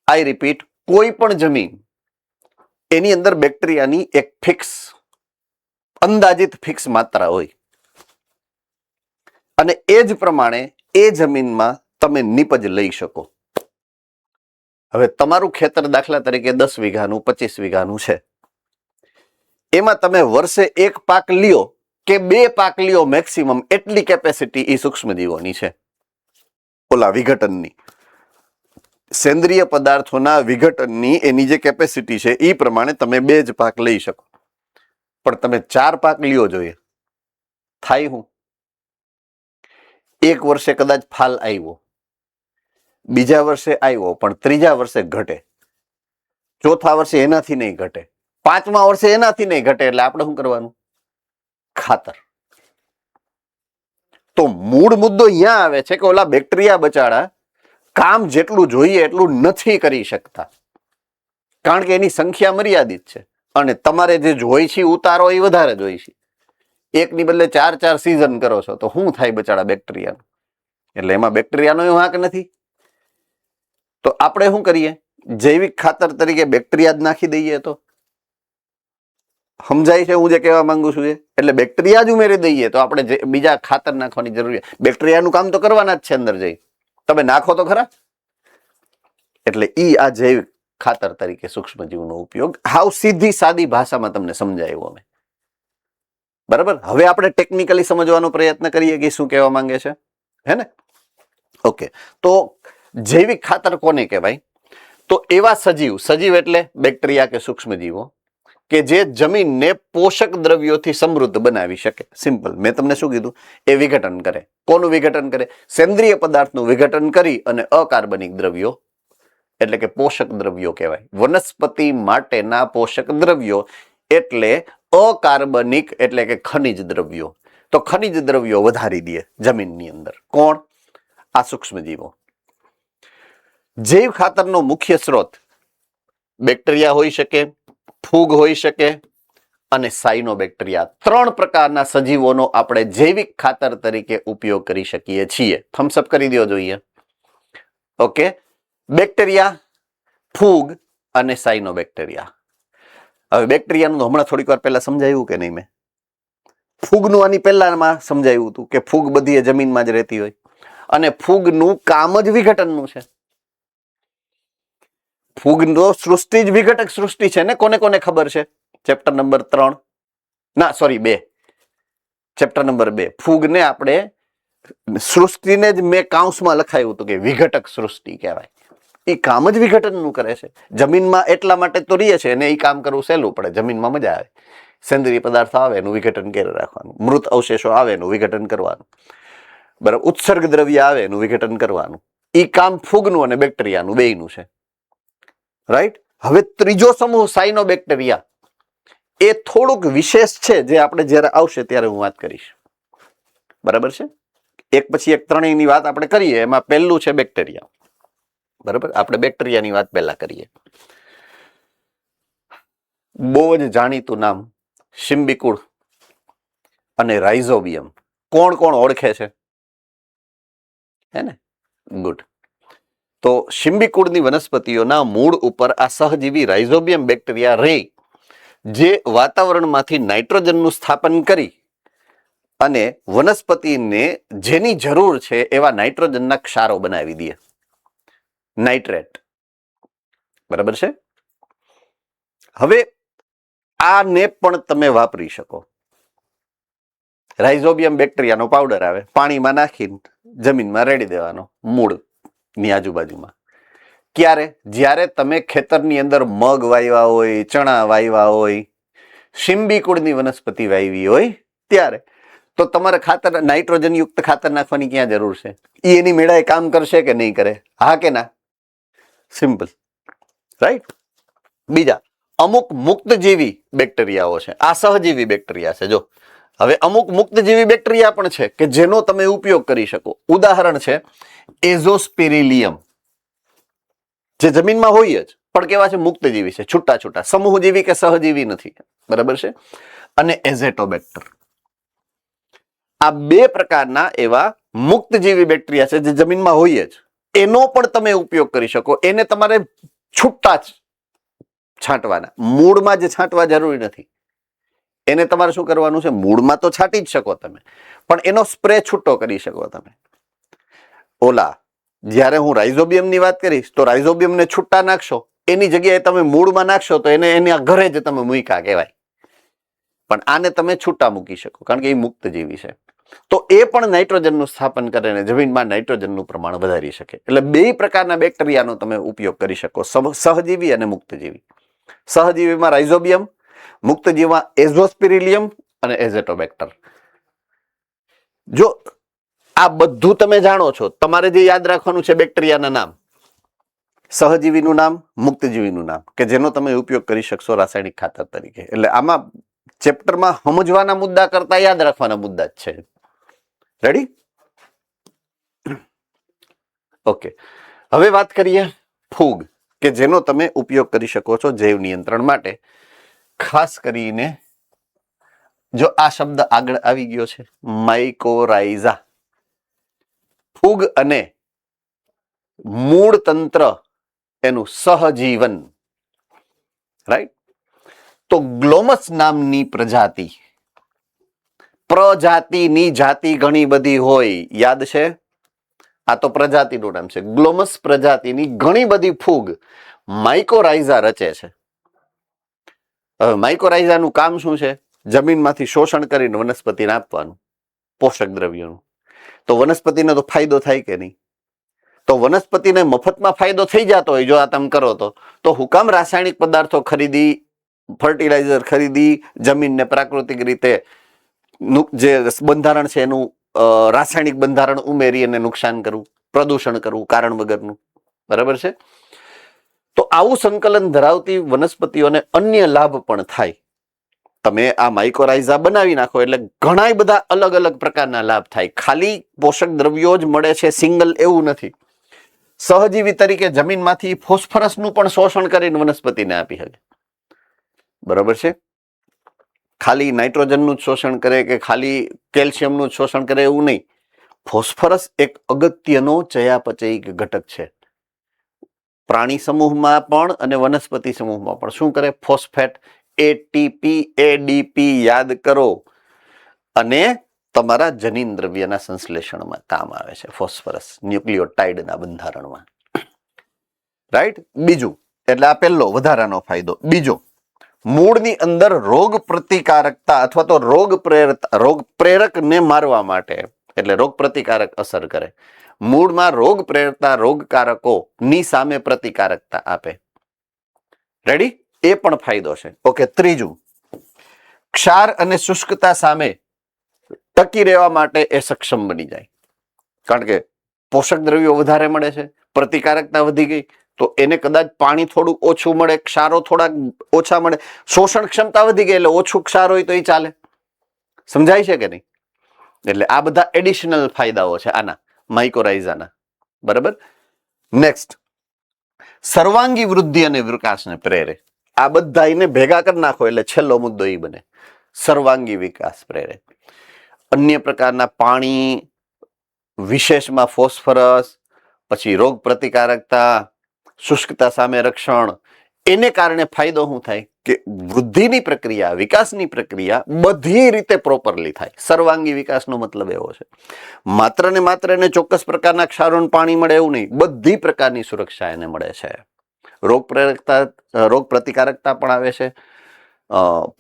આઈ રિપીટ, કોઈ પણ જમીન, એની અંદર બેક્ટેરિયાની એક ફિક્સ, અંદાજિત ફિક્સ માત્રા હોય અને એ જ પ્રમાણે એ જમીનમાં તમે નીપજ લઈ શકો. હવે તમારું ખેતર દાખલા તરીકે 10 વીઘાનું 25 વીઘાનું છે. એમાં તમે વર્ષે એક પાક લ્યો કે 2 પાક લ્યો મેક્સિમમ, એટલી કેપેસિટી એ સૂક્ષ્મજીવોની છે. ઓલા વિઘટનની, સેન્દ્રિય પદાર્થોના વિઘટનની એની જે કેપેસિટી છે એ પ્રમાણે તમે 2 જ પાક લઈ શકો. પણ તમે 4 પાક લ્યો જોઈએ, થાય હું? એક વર્ષે કદાચ ફાલ આવ્યો, બીજા વર્ષે આવ્યો, પણ ત્રીજા વર્ષે ઘટે, ચોથા વર્ષે એનાથી નહીં ઘટે, પાંચમા વર્ષે એનાથી નહીં ઘટે. એટલે આપણે શું કરવાનું? ખાતર. તો મૂળ મુદ્દો અહીંયા આવે છે કે ઓલા બેક્ટેરિયા બચાડા કામ જેટલું જોઈએ એટલું નથી કરી શકતા, કારણ કે એની સંખ્યા મર્યાદિત છે અને તમારે જે જોઈ છે ઉતારો એ વધારે જોઈ છે. એકની બદલે 4 સિઝન કરો છો તો શું થાય બચાડા બેક્ટેરિયાનું? એટલે એમાં બેક્ટેરિયાનો વાંક નથી. તો આપણે શું કરીએ? જૈવિક ખાતર તરીકે બેક્ટેરિયા જ નાખી દઈએ. તો સમજાય છે હું જે કહેવા માંગુ છું? એટલે બેક્ટેરિયા જ ઉમેરી દઈએ તો આપણે બીજા ખાતર નાખવાની જરૂર. બેક્ટેરિયાનું કામ તો કરવાના જ છે અંદર જઈ, તમે નાખો તો ખરા. એટલે ઈ આ જૈવિક ખાતર તરીકે સૂક્ષ્મજીવનો ઉપયોગ હાવ સીધી સાદી ભાષામાં તમને સમજાવ્યું અમે. બરાબર? હવે આપણે ટેકનિકલી સમજવાનો પ્રયત્ન કરીએ કે શું કહેવા માંગે છે. હે ને? ઓકે. તો જૈવિક ખાતર કોને કહેવાય? તો એવા સજીવ, સજીવ એટલે બેક્ટેરિયા કે સૂક્ષ્મજીવો કે જે જમીનને પોષક દ્રવ્યોથી સમૃદ્ધ બનાવી શકે. સિમ્પલ. મેં તમને શું કીધું? એ વિઘટન કરે. કોનું વિઘટન કરે? સેન્દ્રિય પદાર્થનું વિઘટન કરી અને અકાર્બનિક દ્રવ્યો એટલે કે પોષક દ્રવ્યો કહેવાય. વનસ્પતિ માટેના પોષક દ્રવ્યો એટલે અકાર્બનિક એટલે કે ખનિજ દ્રવ્યો. તો ખનિજ દ્રવ્યો વધારી દે જમીનની અંદર. કોણ? આ સૂક્ષ્મજીવો. જૈવ ખાતરનો મુખ્ય સ્ત્રોત બેક્ટેરિયા હોઈ શકે, ફૂગ હોઈ શકે અને સાયનોબેક્ટેરિયા. 3 પ્રકારના સજીવોનો આપણે જૈવિક ખાતર તરીકે ઉપયોગ કરી શકીએ છીએ. થમ્સઅપ કરી દો જોઈએ. ઓકે. બેક્ટેરિયા, ફૂગ અને સાયનોબેક્ટેરિયા. હવે બેક્ટેરિયાનું હમણાં થોડીક વાર પહેલા સમજાવ્યું કે નહીં? મેં ફૂગનું આની પહેલામાં સમજાવ્યું હતું કે ફૂગ બધી જમીનમાં જ રહેતી હોય અને ફૂગનું કામ જ વિઘટનનું છે. ફૂગનો સૃષ્ટિ જ વિઘટક સૃષ્ટિ છે ને. કોને કોને ખબર છે? ચેપ્ટર નંબર 3, ના સોરી 2, ચેપ્ટર નંબર 2. ફૂગને આપણે સૃષ્ટિને જ મેં કાઉન્સમાં લખાયું હતું કે વિઘટક સૃષ્ટિ કહેવાય. એ કામ જ વિઘટનનું કરે છે. જમીનમાં એટલા માટે તો રહીએ છે અને એ કામ કરવું સહેલું પડે. જમીનમાં મજા આવે. સેન્દ્રીય પદાર્થો આવે એનું વિઘટન કરી રાખવાનું, મૃત અવશેષો આવે એનું વિઘટન કરવાનું, બરાબર, ઉત્સર્ગ દ્રવ્ય આવે એનું વિઘટન કરવાનું. એ કામ ફૂગનું અને બેક્ટેરિયાનું બેયનું છે. રાઈટ. હવે ત્રીજો સમૂહ સાયનોબેક્ટેરિયા, એ થોડુંક વિશેષ છે, જે આપણે જ્યારે આવશે ત્યારે હું વાત કરીશ. બરાબર છે. એક પછી એક ત્રણેયની વાત આપણે કરીએ. એમાં પહેલું છે બેક્ટેરિયા. બરાબર, આપણે બેક્ટેરિયાની વાત પહેલા કરીએ. બહુ જ જાણીતું નામ શિમ્બિકુળ અને રાઇઝોબિયમ. કોણ કોણ ઓળખે છે? હે ને? ગુડ. તો શિમ્બિકુળની વનસ્પતિઓના મૂળ ઉપર આ સહજીવી રાઇઝોબિયમ બેક્ટેરિયા રહી, જે વાતાવરણમાંથી નાઇટ્રોજનનું સ્થાપન કરી અને વનસ્પતિને જેની જરૂર છે એવા નાઇટ્રોજનના ક્ષારો બનાવી દે, નાઇટ્રેટ. બરાબર છે. હવે આને પણ તમે વાપરી શકો. રાઇઝોબિયમ બેક્ટેરિયાનો પાવડર આવે, પાણીમાં નાખીને જમીનમાં રેડી દેવાનો મૂળની આજુબાજુમાં. ક્યારે? જ્યારે તમે ખેતરની અંદર મગ વાવ્યા હોય, ચણા વાવ્યા હોય, શિમ્બિકુળની વનસ્પતિ વાવી હોય ત્યારે. તો તમારે ખાતર, નાઇટ્રોજન યુક્ત ખાતર નાખવાની ક્યાં જરૂર છે? એ એની મેળાએ કામ કરશે કે નહીં કરે? હા કે ના? સિમ્પલ. રાઈટ. બીજા અમુક મુક્તજીવી બેક્ટેરિયાઓ છે. આ સહજીવી બેક્ટેરિયા છે. જો હવે અમુક મુક્તજીવી બેક્ટેરિયા પણ છે કે જેનો તમે ઉપયોગ કરી શકો. ઉદાહરણ છે એઝોસ્પિરિલિયમ, જે જમીનમાં હોય જ પણ કેવા છે? મુક્તજીવી છે, છૂટા છૂટા, સમૂહજીવી કે સહજીવી નથી. બરાબર છે. અને એઝેટોબેક્ટર. આ બે પ્રકારના એવા મુક્તજીવી બેક્ટેરિયા છે જે જમીનમાં હોય જ. એનો પણ તમે ઉપયોગ કરી શકો. એને તમારે છૂટા જ છાંટવાના, મૂળમાં જ છાંટવા જરૂરી નથી. એને તમારે શું કરવાનું છે? મૂળમાં તો છાંટી જ શકો તમે, પણ એનો સ્પ્રે છૂટો કરી શકો તમે. ઓલા, જ્યારે હું રાઇઝોબિયમની વાત કરીશ તો રાઇઝોબિયમને છૂટા નાખશો, એની જગ્યાએ તમે મૂળમાં નાખશો તો એને એના ઘરે જ તમે મૂક્યા કહેવાય. પણ આને તમે છૂટા મૂકી શકો કારણ કે એ મુક્તજીવી છે. તો એ પણ નાઇટ્રોજનનું સ્થાપન કરે ને જમીનમાં નાઇટ્રોજનનું પ્રમાણ વધારી શકે. એટલે બે પ્રકારના બેક્ટેરિયાનો તમે ઉપયોગ કરી શકો, સહજીવી અને મુક્તજીવી. સહજીવીમાં રાઇઝોબિયમ, મુક્તજીવીમાં એઝોસ્પિરિલિયમ અને એઝેટોબેક્ટર. જો આ બધું તમે જાણો છો, તમારે જે યાદ રાખવાનું છે બેક્ટેરિયાના નામ, સહજીવીનું નામ, મુક્તજીવીનું નામ, કે જેનો તમે ઉપયોગ કરી શકશો રાસાયણિક ખાતર તરીકે. એટલે આમાં ચેપ્ટરમાં સમજવાના મુદ્દા કરતા યાદ રાખવાના મુદ્દા જ છે. રેડી? ઓકે. હવે વાત કરીએ ફૂગ, કે જેનો તમે ઉપયોગ કરી શકો છો જૈવ નિયંત્રણ માટે. ખાસ કરીને જો આ શબ્દ આગળ આવી ગયો છે, માઇકોરાઇઝા. ફૂગ અને મૂળ તંત્ર એનું સહજીવન. રાઈટ. તો ગ્લોમસ નામની પ્રજાતિ, પ્રજાતિની જાતિ ઘણી બધી હોય, યાદ છે? આ તો પ્રજાતિનું નામ છે. ગ્લોમસ પ્રજાતિની ઘણી બધી ફૂગ માઇકોરાઇઝા રચે છે. હવે માઇકોરાઇઝાનું કામ શું છે? જમીનમાંથી શોષણ કરીને વનસ્પતિને આપવાનું પોષક દ્રવ્યોનું. તો વનસ્પતિને તો ફાયદો થાય કે નહીં? તો વનસ્પતિને મફતમાં ફાયદો થઈ જતો હોય જો આ તમે કરો તો હું કામ રાસાયણિક પદાર્થો ખરીદી, ફર્ટિલાઇઝર ખરીદી, જમીનને પ્રાકૃતિક રીતે જે બંધારણ છે એનું રાસાયણિક બંધારણ ઉમેરી અને નુકસાન કરવું, પ્રદૂષણ કરવું કારણ વગરનું. બરાબર છે. તો આવું સંકલન ધરાવતી વનસ્પતિઓને અન્ય લાભ પણ થાય. તમે આ માઇકોરાઇઝા બનાવી નાખો એટલે ઘણા બધા અલગ અલગ પ્રકારના લાભ થાય. ખાલી પોષક દ્રવ્યો જ મળે છે સિંગલ એવું નથી. સહજીવી તરીકે જમીનમાંથી ફોસ્ફરસનું પણ શોષણ કરીને વનસ્પતિને આપી શકે. બરાબર છે. ખાલી નાઇટ્રોજનનું જ શોષણ કરે કે ખાલી કેલ્શિયમનું જ શોષણ કરે એવું નહીં. ફોસ્ફરસ એક અગત્યનો ચયાપચયિક ઘટક છે. પ્રાણી સમૂહમાં પણ અને વનસ્પતિ સમૂહમાં પણ શું કરે? ફોસ્ફેટ, એટીપી, એડીપી યાદ કરો અને તમારા જનીન દ્રવ્યના સંશ્લેષણમાં કામ આવે છે ફોસ્ફરસ, ન્યુક્લિયોટાઇડના બંધારણમાં. રાઈટ. બીજું, એટલે આ પહેલો વધારાનો ફાયદો. બીજો, મૂળની અંદર રોગ પ્રતિકારકતા અથવા તો રોગ પ્રેરકને મારવા માટે એટલે રોગ પ્રતિકારક અસર કરે. મૂળમાં રોગ પ્રેરતા રોગકારકોની સામે પ્રતિકારકતા આપે. રેડી? એ પણ ફાયદો છે. ઓકે, ત્રીજું, ક્ષાર અને શુષ્કતા સામે ટકી રહેવા માટે એ સક્ષમ બની જાય. કારણ કે પોષક દ્રવ્યો વધારે મળે છે, પ્રતિકારકતા વધી ગઈ, તો એને કદાચ પાણી થોડું ઓછું મળે, ક્ષારો થોડાક ઓછા મળે, શોષણ ક્ષમતા વધી ગઈ એટલે ઓછું ક્ષાર હોય તો એ ચાલે. સમજાય છે કે નહીં? એટલે આ બધા એડિશનલ ફાયદાઓ છે આના, માઇકોરાઇઝાના. બરાબર? નેક્સ્ટ, સર્વાંગી વૃદ્ધિ અને વિકાસને પ્રેરે. આ બધાને ભેગા કરી નાખો એટલે છેલ્લો મુદ્દો એ બને, સર્વાંગી વિકાસ પ્રેરે. અન્ય પ્રકારના પાણી, વિશેષમાં ફોસ્ફરસ, પછી રોગ પ્રતિકારકતા, શુષ્કતા સામે રક્ષણ, એને કારણે ફાયદો શું થાય કે વૃદ્ધિની પ્રક્રિયા, વિકાસની પ્રક્રિયા બધી રીતે પ્રોપરલી થાય. સર્વાંગી વિકાસનો મતલબ એવો છે. માત્ર ને માત્ર એને ચોક્કસ પ્રકારના ક્ષારોનું પાણી મળે એવું નહીં, બધી પ્રકારની સુરક્ષા એને મળે છે. રોગ પ્રતિકારકતા પણ આવે છે.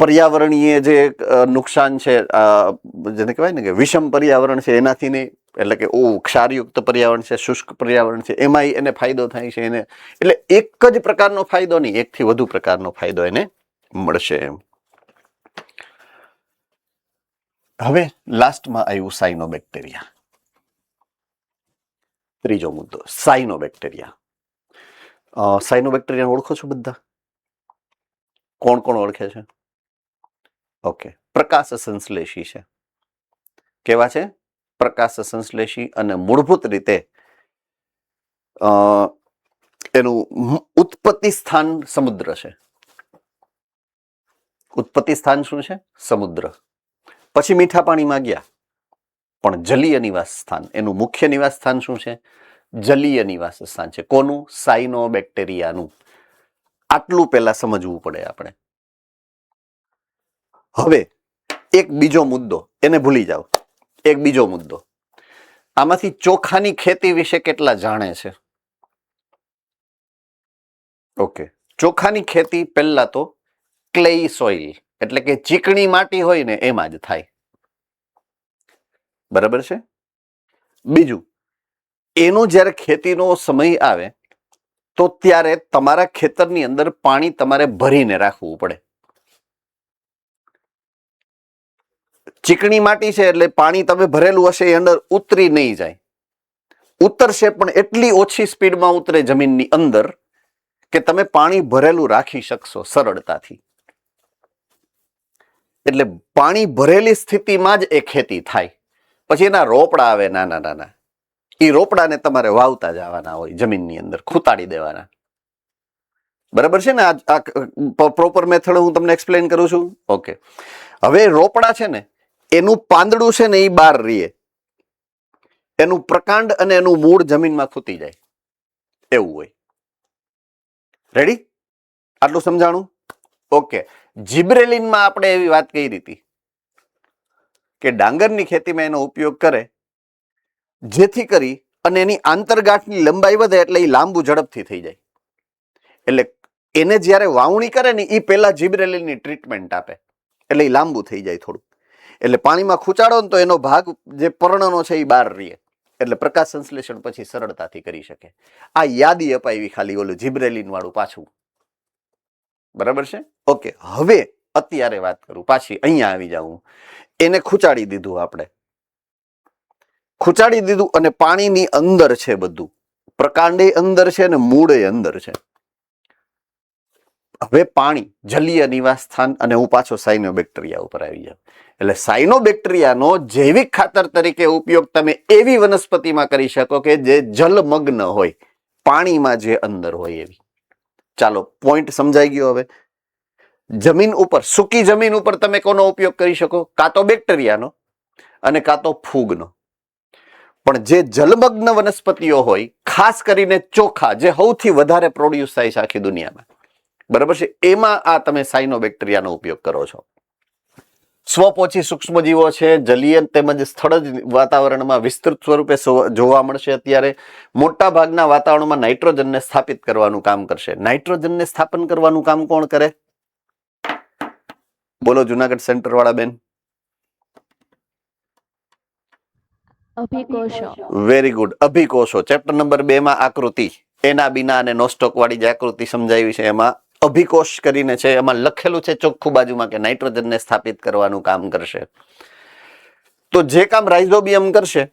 પર્યાવરણીય જે નુકસાન છે, જેને કહેવાય ને કે વિષમ પર્યાવરણ છે એનાથી નહીં, એટલે કે ક્ષારયુક્ત પર્યાવરણ છે, શુષ્ક પર્યાવરણ છે, એમાંય એને ફાયદો થાય છે એને. એટલે એક જ પ્રકારનો ફાયદો નહીં, એકથી વધુ પ્રકારનો ફાયદો એને મળશે. હવે લાસ્ટમાં આવ્યું સાયનોબેક્ટેરિયા. ત્રીજો મુદ્દો, સાયનોબેક્ટેરિયા. સાયનોબેક્ટેરિયા ઓળખો છો બધા? કોણ કોણ ઓળખે છે? ઓકે, પ્રકાશ સંશ્લેષી છે. કેવા છે? પ્રકાશ સંશ્લેષી. અને મૂળભૂત રીતે એનું ઉત્પત્તિ સ્થાન સમુદ્ર છે. ઉત્પત્તિ સ્થાન શું છે? સમુદ્ર. પછી મીઠા પાણીમાં ગયા, પણ જલીય નિવાસ સ્થાન, એનું મુખ્ય નિવાસ સ્થાન શું છે? જલીય નિવાસ સ્થાન છે. કોનું? સાયનોબેક્ટેરિયાનું. આટલું પહેલા સમજવું પડે આપણે. હવે એક બીજો મુદ્દો, એને ભૂલી જાઓ. એક બીજો મુદ્દો, આમાંથી ચોખાની ખેતી વિશે કેટલા જાણે છે? ઓકે, ચોખાની ખેતી પહેલા તો ક્લેઈ સોઇલ, એટલે કે ચીકણી માટી હોય ને એમાં જ થાય. બરાબર છે? બીજું, એનો જ્યારે ખેતીનો સમય આવે તો ત્યારે તમારા ખેતરની અંદર પાણી તમારે ભરીને રાખવું પડે. ચીકણી માટી છે એટલે પાણી તમે ભરેલું હશે એ અંદર ઉતરી નહીં જાય. ઉતરશે પણ એટલી ઓછી સ્પીડમાં ઉતરે જમીનની અંદર કે તમે પાણી ભરેલું રાખી શકશો સરળતાથી. એટલે પાણી ભરેલી સ્થિતિમાં જ એ ખેતી થાય. પછી એના રોપડા આવે નાના નાના, એ રોપડાને તમારે વાવતા જવાના હોય જમીનની અંદર, ખૂતાડી દેવાના. બરાબર છે ને? આ પ્રોપર મેથડ હું તમને એક્સપ્લેન કરું છું. ઓકે, હવે રોપડા છે ને એનું પાંદડું છે ને એ બહાર રહીએ, એનું પ્રકાંડ અને એનું મૂળ જમીનમાં ખૂતી જાય એવું હોય. રેડી? આટલું સમજાણું? ઓકે, જીબ્રેલિનમાં આપણે એવી વાત કહી હતી કે ડાંગરની ખેતીમાં એનો ઉપયોગ કરે જેથી કરી અને એની આંતરગાંઠની લંબાઈ વધે એટલે એ લાંબુ ઝડપથી થઈ જાય. એટલે એને જ્યારે વાવણી કરે ને એ પહેલા જીબ્રેલિનની ટ્રીટમેન્ટ આપે એટલે એ લાંબુ થઈ જાય થોડું. એટલે પાણીમાં ખૂંચાડો ને તો એનો ભાગ જે પર્ણનો છે એ બહાર રહે, એટલે પ્રકાશ સંશ્લેષણ પછી સરળતાથી કરી શકે. આ યાદી અપાવી ખાલી ઓલું જીબ્રેલિન વાળું પાછું. બરાબર છે? ઓકે, હવે અત્યારે વાત કરું, પાછી અહીંયા આવી જાઉં. એને ખૂંચાડી દીધું આપણે, ખૂંચાડી દીધું અને પાણીની અંદર છે બધું, પ્રકાંડે અંદર છે અને મૂળે અંદર છે. હવે પાણી, જલીય નિવાસ સ્થાન, અને હું પાછો સાયનોબેક્ટેરિયા ઉપર આવી જાઉં. એટલે સાયનોબેક્ટેરિયાનો જૈવિક ખાતર તરીકે ઉપયોગ તમે એવી વનસ્પતિમાં કરી શકો કે જે જલમગ્ન હોય, પાણીમાં જે અંદર હોય એવી. ચાલો, પોઈન્ટ સમજાઈ ગયો. હવે જમીન ઉપર, સૂકી જમીન ઉપર તમે કોનો ઉપયોગ કરી શકો? કાં તો બેક્ટેરિયાનો અને કાં તો ફૂગનો. પણ જે જલમગ્ન વનસ્પતિઓ હોય, ખાસ કરીને ચોખા, જે સૌથી વધારે પ્રોડ્યુસ થાય છે આખી દુનિયામાં, બરાબર છે, એમાં આ તમે સાયનોબેક્ટેરિયાનો ઉપયોગ કરો છો. સ્વપોષી સૂક્ષ્મજીવો છે, જલીય તેમજ સ્થળ વાતાવરણમાં વિસ્તૃત સ્વરૂપે જોવા મળશે. અત્યારે મોટા ભાગના વાતાવરણમાં નાઇટ્રોજનને સ્થાપિત કરવાનું કામ કરશે. નાઇટ્રોજનને સ્થાપન કરવાનું કામ કોણ કરે? બોલો જુનાગઢ સેન્ટર વાળા બેન.
અભિકોષો.
Very good. અભિકોષો ચેપ્ટર નંબર 2 માં આકૃતિ એના બીના અને નો સ્ટોક વાળી જે આકૃતિ સમજાવી છે એમાં અભિકોષ કરીને છે, એમાં લખેલું છે ચોખ્ખું બાજુમાં કે નાઇટ્રોજનને સ્થાપિત કરવાનું કામ કરશે. તો જે કામ રાઇઝોબિયમ કરશે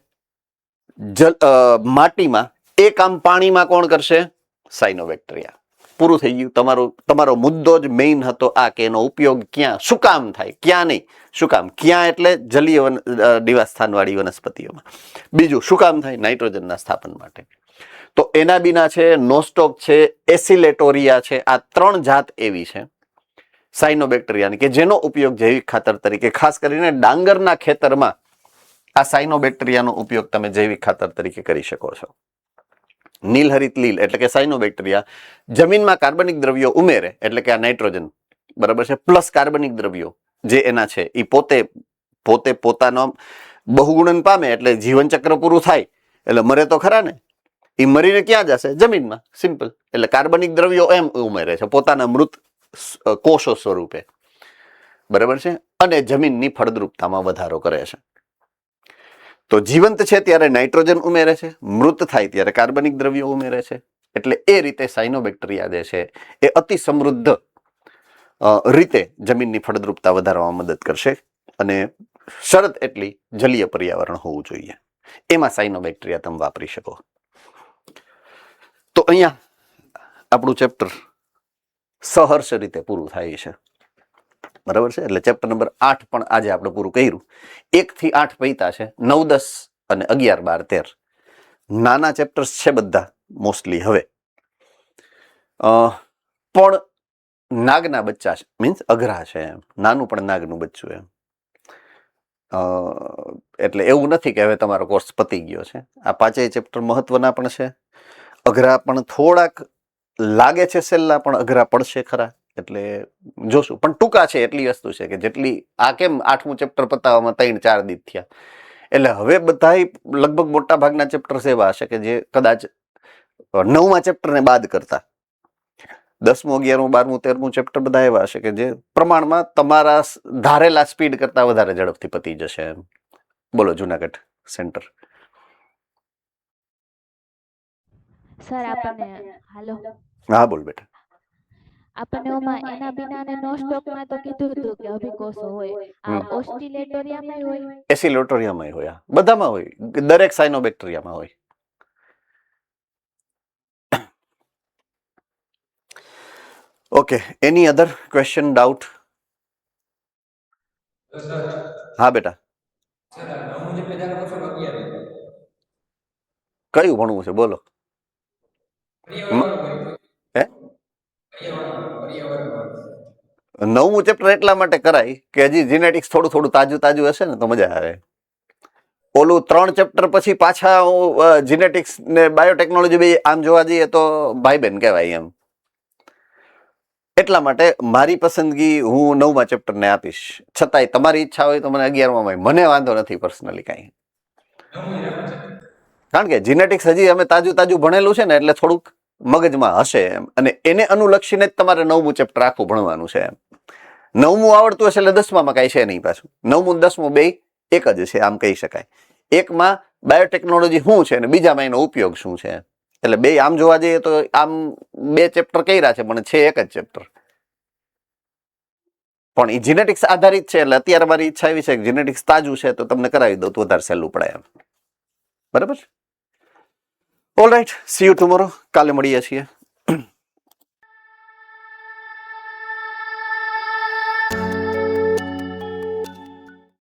માટીમાં, એ કામ પાણીમાં કોણ કરશે? સાયનોબેક્ટેરિયા. પૂરું થઈ ગયું. તમારો મુદ્દો જ મેઇન હતો આ કે એનો ઉપયોગ ક્યાં, શું કામ થાય, ક્યાં નહીં. શું કામ? ક્યાં એટલે જલીય નિવાસસ્થાન વાળી વનસ્પતિઓમાં. બીજું શું કામ થાય? નાઇટ્રોજનના સ્થાપન માટે. તો એના બીના છે, નોસ્ટોક છે, એસિલેટોરિયા છે, આ 3 જાત એવી છે સાયનોબેક્ટેરિયાની કે જેનો ઉપયોગ જૈવિક ખાતર તરીકે, ખાસ કરીને ડાંગરના ખેતરમાં આ સાયનોબેક્ટેરિયાનો ઉપયોગ તમે જૈવિક ખાતર તરીકે કરી શકો છો. નીલહરિત લીલ એટલે કે સાયનોબેક્ટેરિયા જમીનમાં કાર્બનિક દ્રવ્યો ઉમેરે એટલે કે આ નાઇટ્રોજન, બરાબર છે, પ્લસ કાર્બનિક દ્રવ્યો જે એના છે એ પોતે પોતાનો બહુગુણન પામે એટલે જીવન ચક્ર પૂરું થાય એટલે મરે તો ખરા ને. એ મરીને ક્યાં જશે? જમીનમાં. સિમ્પલ. એટલે કાર્બનિક દ્રવ્યો એમ ઉમેરે છે પોતાના મૃત કોષો સ્વરૂપે, બરાબર છે, અને જમીનની ફળદ્રુપતામાં વધારો કરે છે. તો જીવંત છે ત્યારે નાઇટ્રોજન ઉમેરે છે, મૃત થાય ત્યારે કાર્બનિક દ્રવ્યો ઉમેરે છે. એટલે એ રીતે સાયનોબેક્ટેરિયા જે છે એ અતિ સમૃદ્ધ રીતે જમીનની ફળદ્રુપતા વધારવામાં મદદ કરશે. અને શરત એટલી જલીય પર્યાવરણ હોવું જોઈએ. એમાં સાયનોબેક્ટેરિયા તમે વાપરી શકો. તો અહીંયા આપણું ચેપ્ટર સહર્ષ રીતે પૂરું થાય છે, બરાબર છે. એટલે ચેપ્ટર નંબર 8 પણ આજે આપણે પૂરું કર્યું. 1 થી 8 પૈતા છે, 9, 10 અને 11, 12, 13 નાના ચેપ્ટર્સ છે બધા મોસ્ટલી. હવે પણ નાગના બચ્ચા છે, મીન્સ અઘરા છે એમ. નાનું પણ નાગનું બચ્ચું એમ. એટલે એવું નથી કે હવે તમારો કોર્સ પતી ગયો છે. આ 5 ચેપ્ટર મહત્વના પણ છે, અઘરા પણ થોડાક લાગે છે સહેલા, પણ અઘરા પડશે ખરા. એટલે જોશું, પણ ટૂંકા છે એટલી વસ્તુ છે કે જેટલી આ કેમ 8મું ચેપ્ટર પતાવવામાં 3-4 દિવસ થયા. એટલે હવે બધા લગભગ મોટા ભાગના ચેપ્ટર્સ એવા હશે કે જે કદાચ 9મા ચેપ્ટરને બાદ કરતા 10મું, 11મું, 12મું, 13મું ચેપ્ટર બધા એવા હશે કે જે પ્રમાણમાં તમારા ધારેલા સ્પીડ કરતા વધારે ઝડપથી પતી જશે એમ. બોલો જુનાગઢ સેન્ટર.
સર આપણને હાલો.
હા બોલ બેટા.
આપણને ઓમાં એના બીના અને નો સ્ટોકમાં તો કીધું હતું કે અભિકોષો હોય. આ ઓસ્ટિલેટોરિયામાં હોય,
એસિલેટોરિયામાં હોય, બધામાં હોય, દરેક સાયનોબેક્ટેરિયામાં હોય. ઓકે, એની અધર ક્વેશ્ચન, ડાઉટ? હા બેટા. કયું ભણવું છે બોલો? હે? 9મું ચેપ્ટર એટલા માટે કરાય કે હજી જીનેટિક્સ થોડું થોડું તાજું હશે ને તો મજા આવે. ઓલું 3 ચેપ્ટર પછી પાછા જીનેટિક્સ ને બાયોટેકનોલોજી બે આમ જોવા જઈએ તો ભાઈ બેન કહેવાય એમ. એટલા માટે મારી પસંદગી હું 9મા ચેપ્ટરને આપીશ. છતાંય તમારી ઈચ્છા હોય તો મને 11માં, મને વાંધો નથી પર્સનલી કાંઈ. કારણ કે જીનેટિક્સ હજી અમે તાજું ભણેલું છે ને એટલે થોડુંક મગજમાં હશે એમ. અને એને અનુલક્ષીને જ તમારે 9મું ચેપ્ટર આખું ભણવાનું છે એમ. 9મું આવડતું હશે એટલે 10મામાં કાંઈ છે નહીં પાછું. 9મું 10મું બે એક જ છે આમ કહી શકાય. એકમાં બાયોટેકનોલોજી શું છે અને બીજામાં એનો ઉપયોગ શું છે. એટલે બે આમ જોવા જઈએ તો આમ 2 ચેપ્ટર કર્યા છે પણ છે એક જ ચેપ્ટર. પણ એ જીનેટિક્સ આધારિત છે એટલે અત્યારે મારી ઈચ્છા એવી છે કે જીનેટિક્સ તાજું છે તો તમને કરાવી દઉં તો વધારે સહેલું પડે એમ. બરાબર? All right, C you tomorrow. કાલે મળીએ છીએ.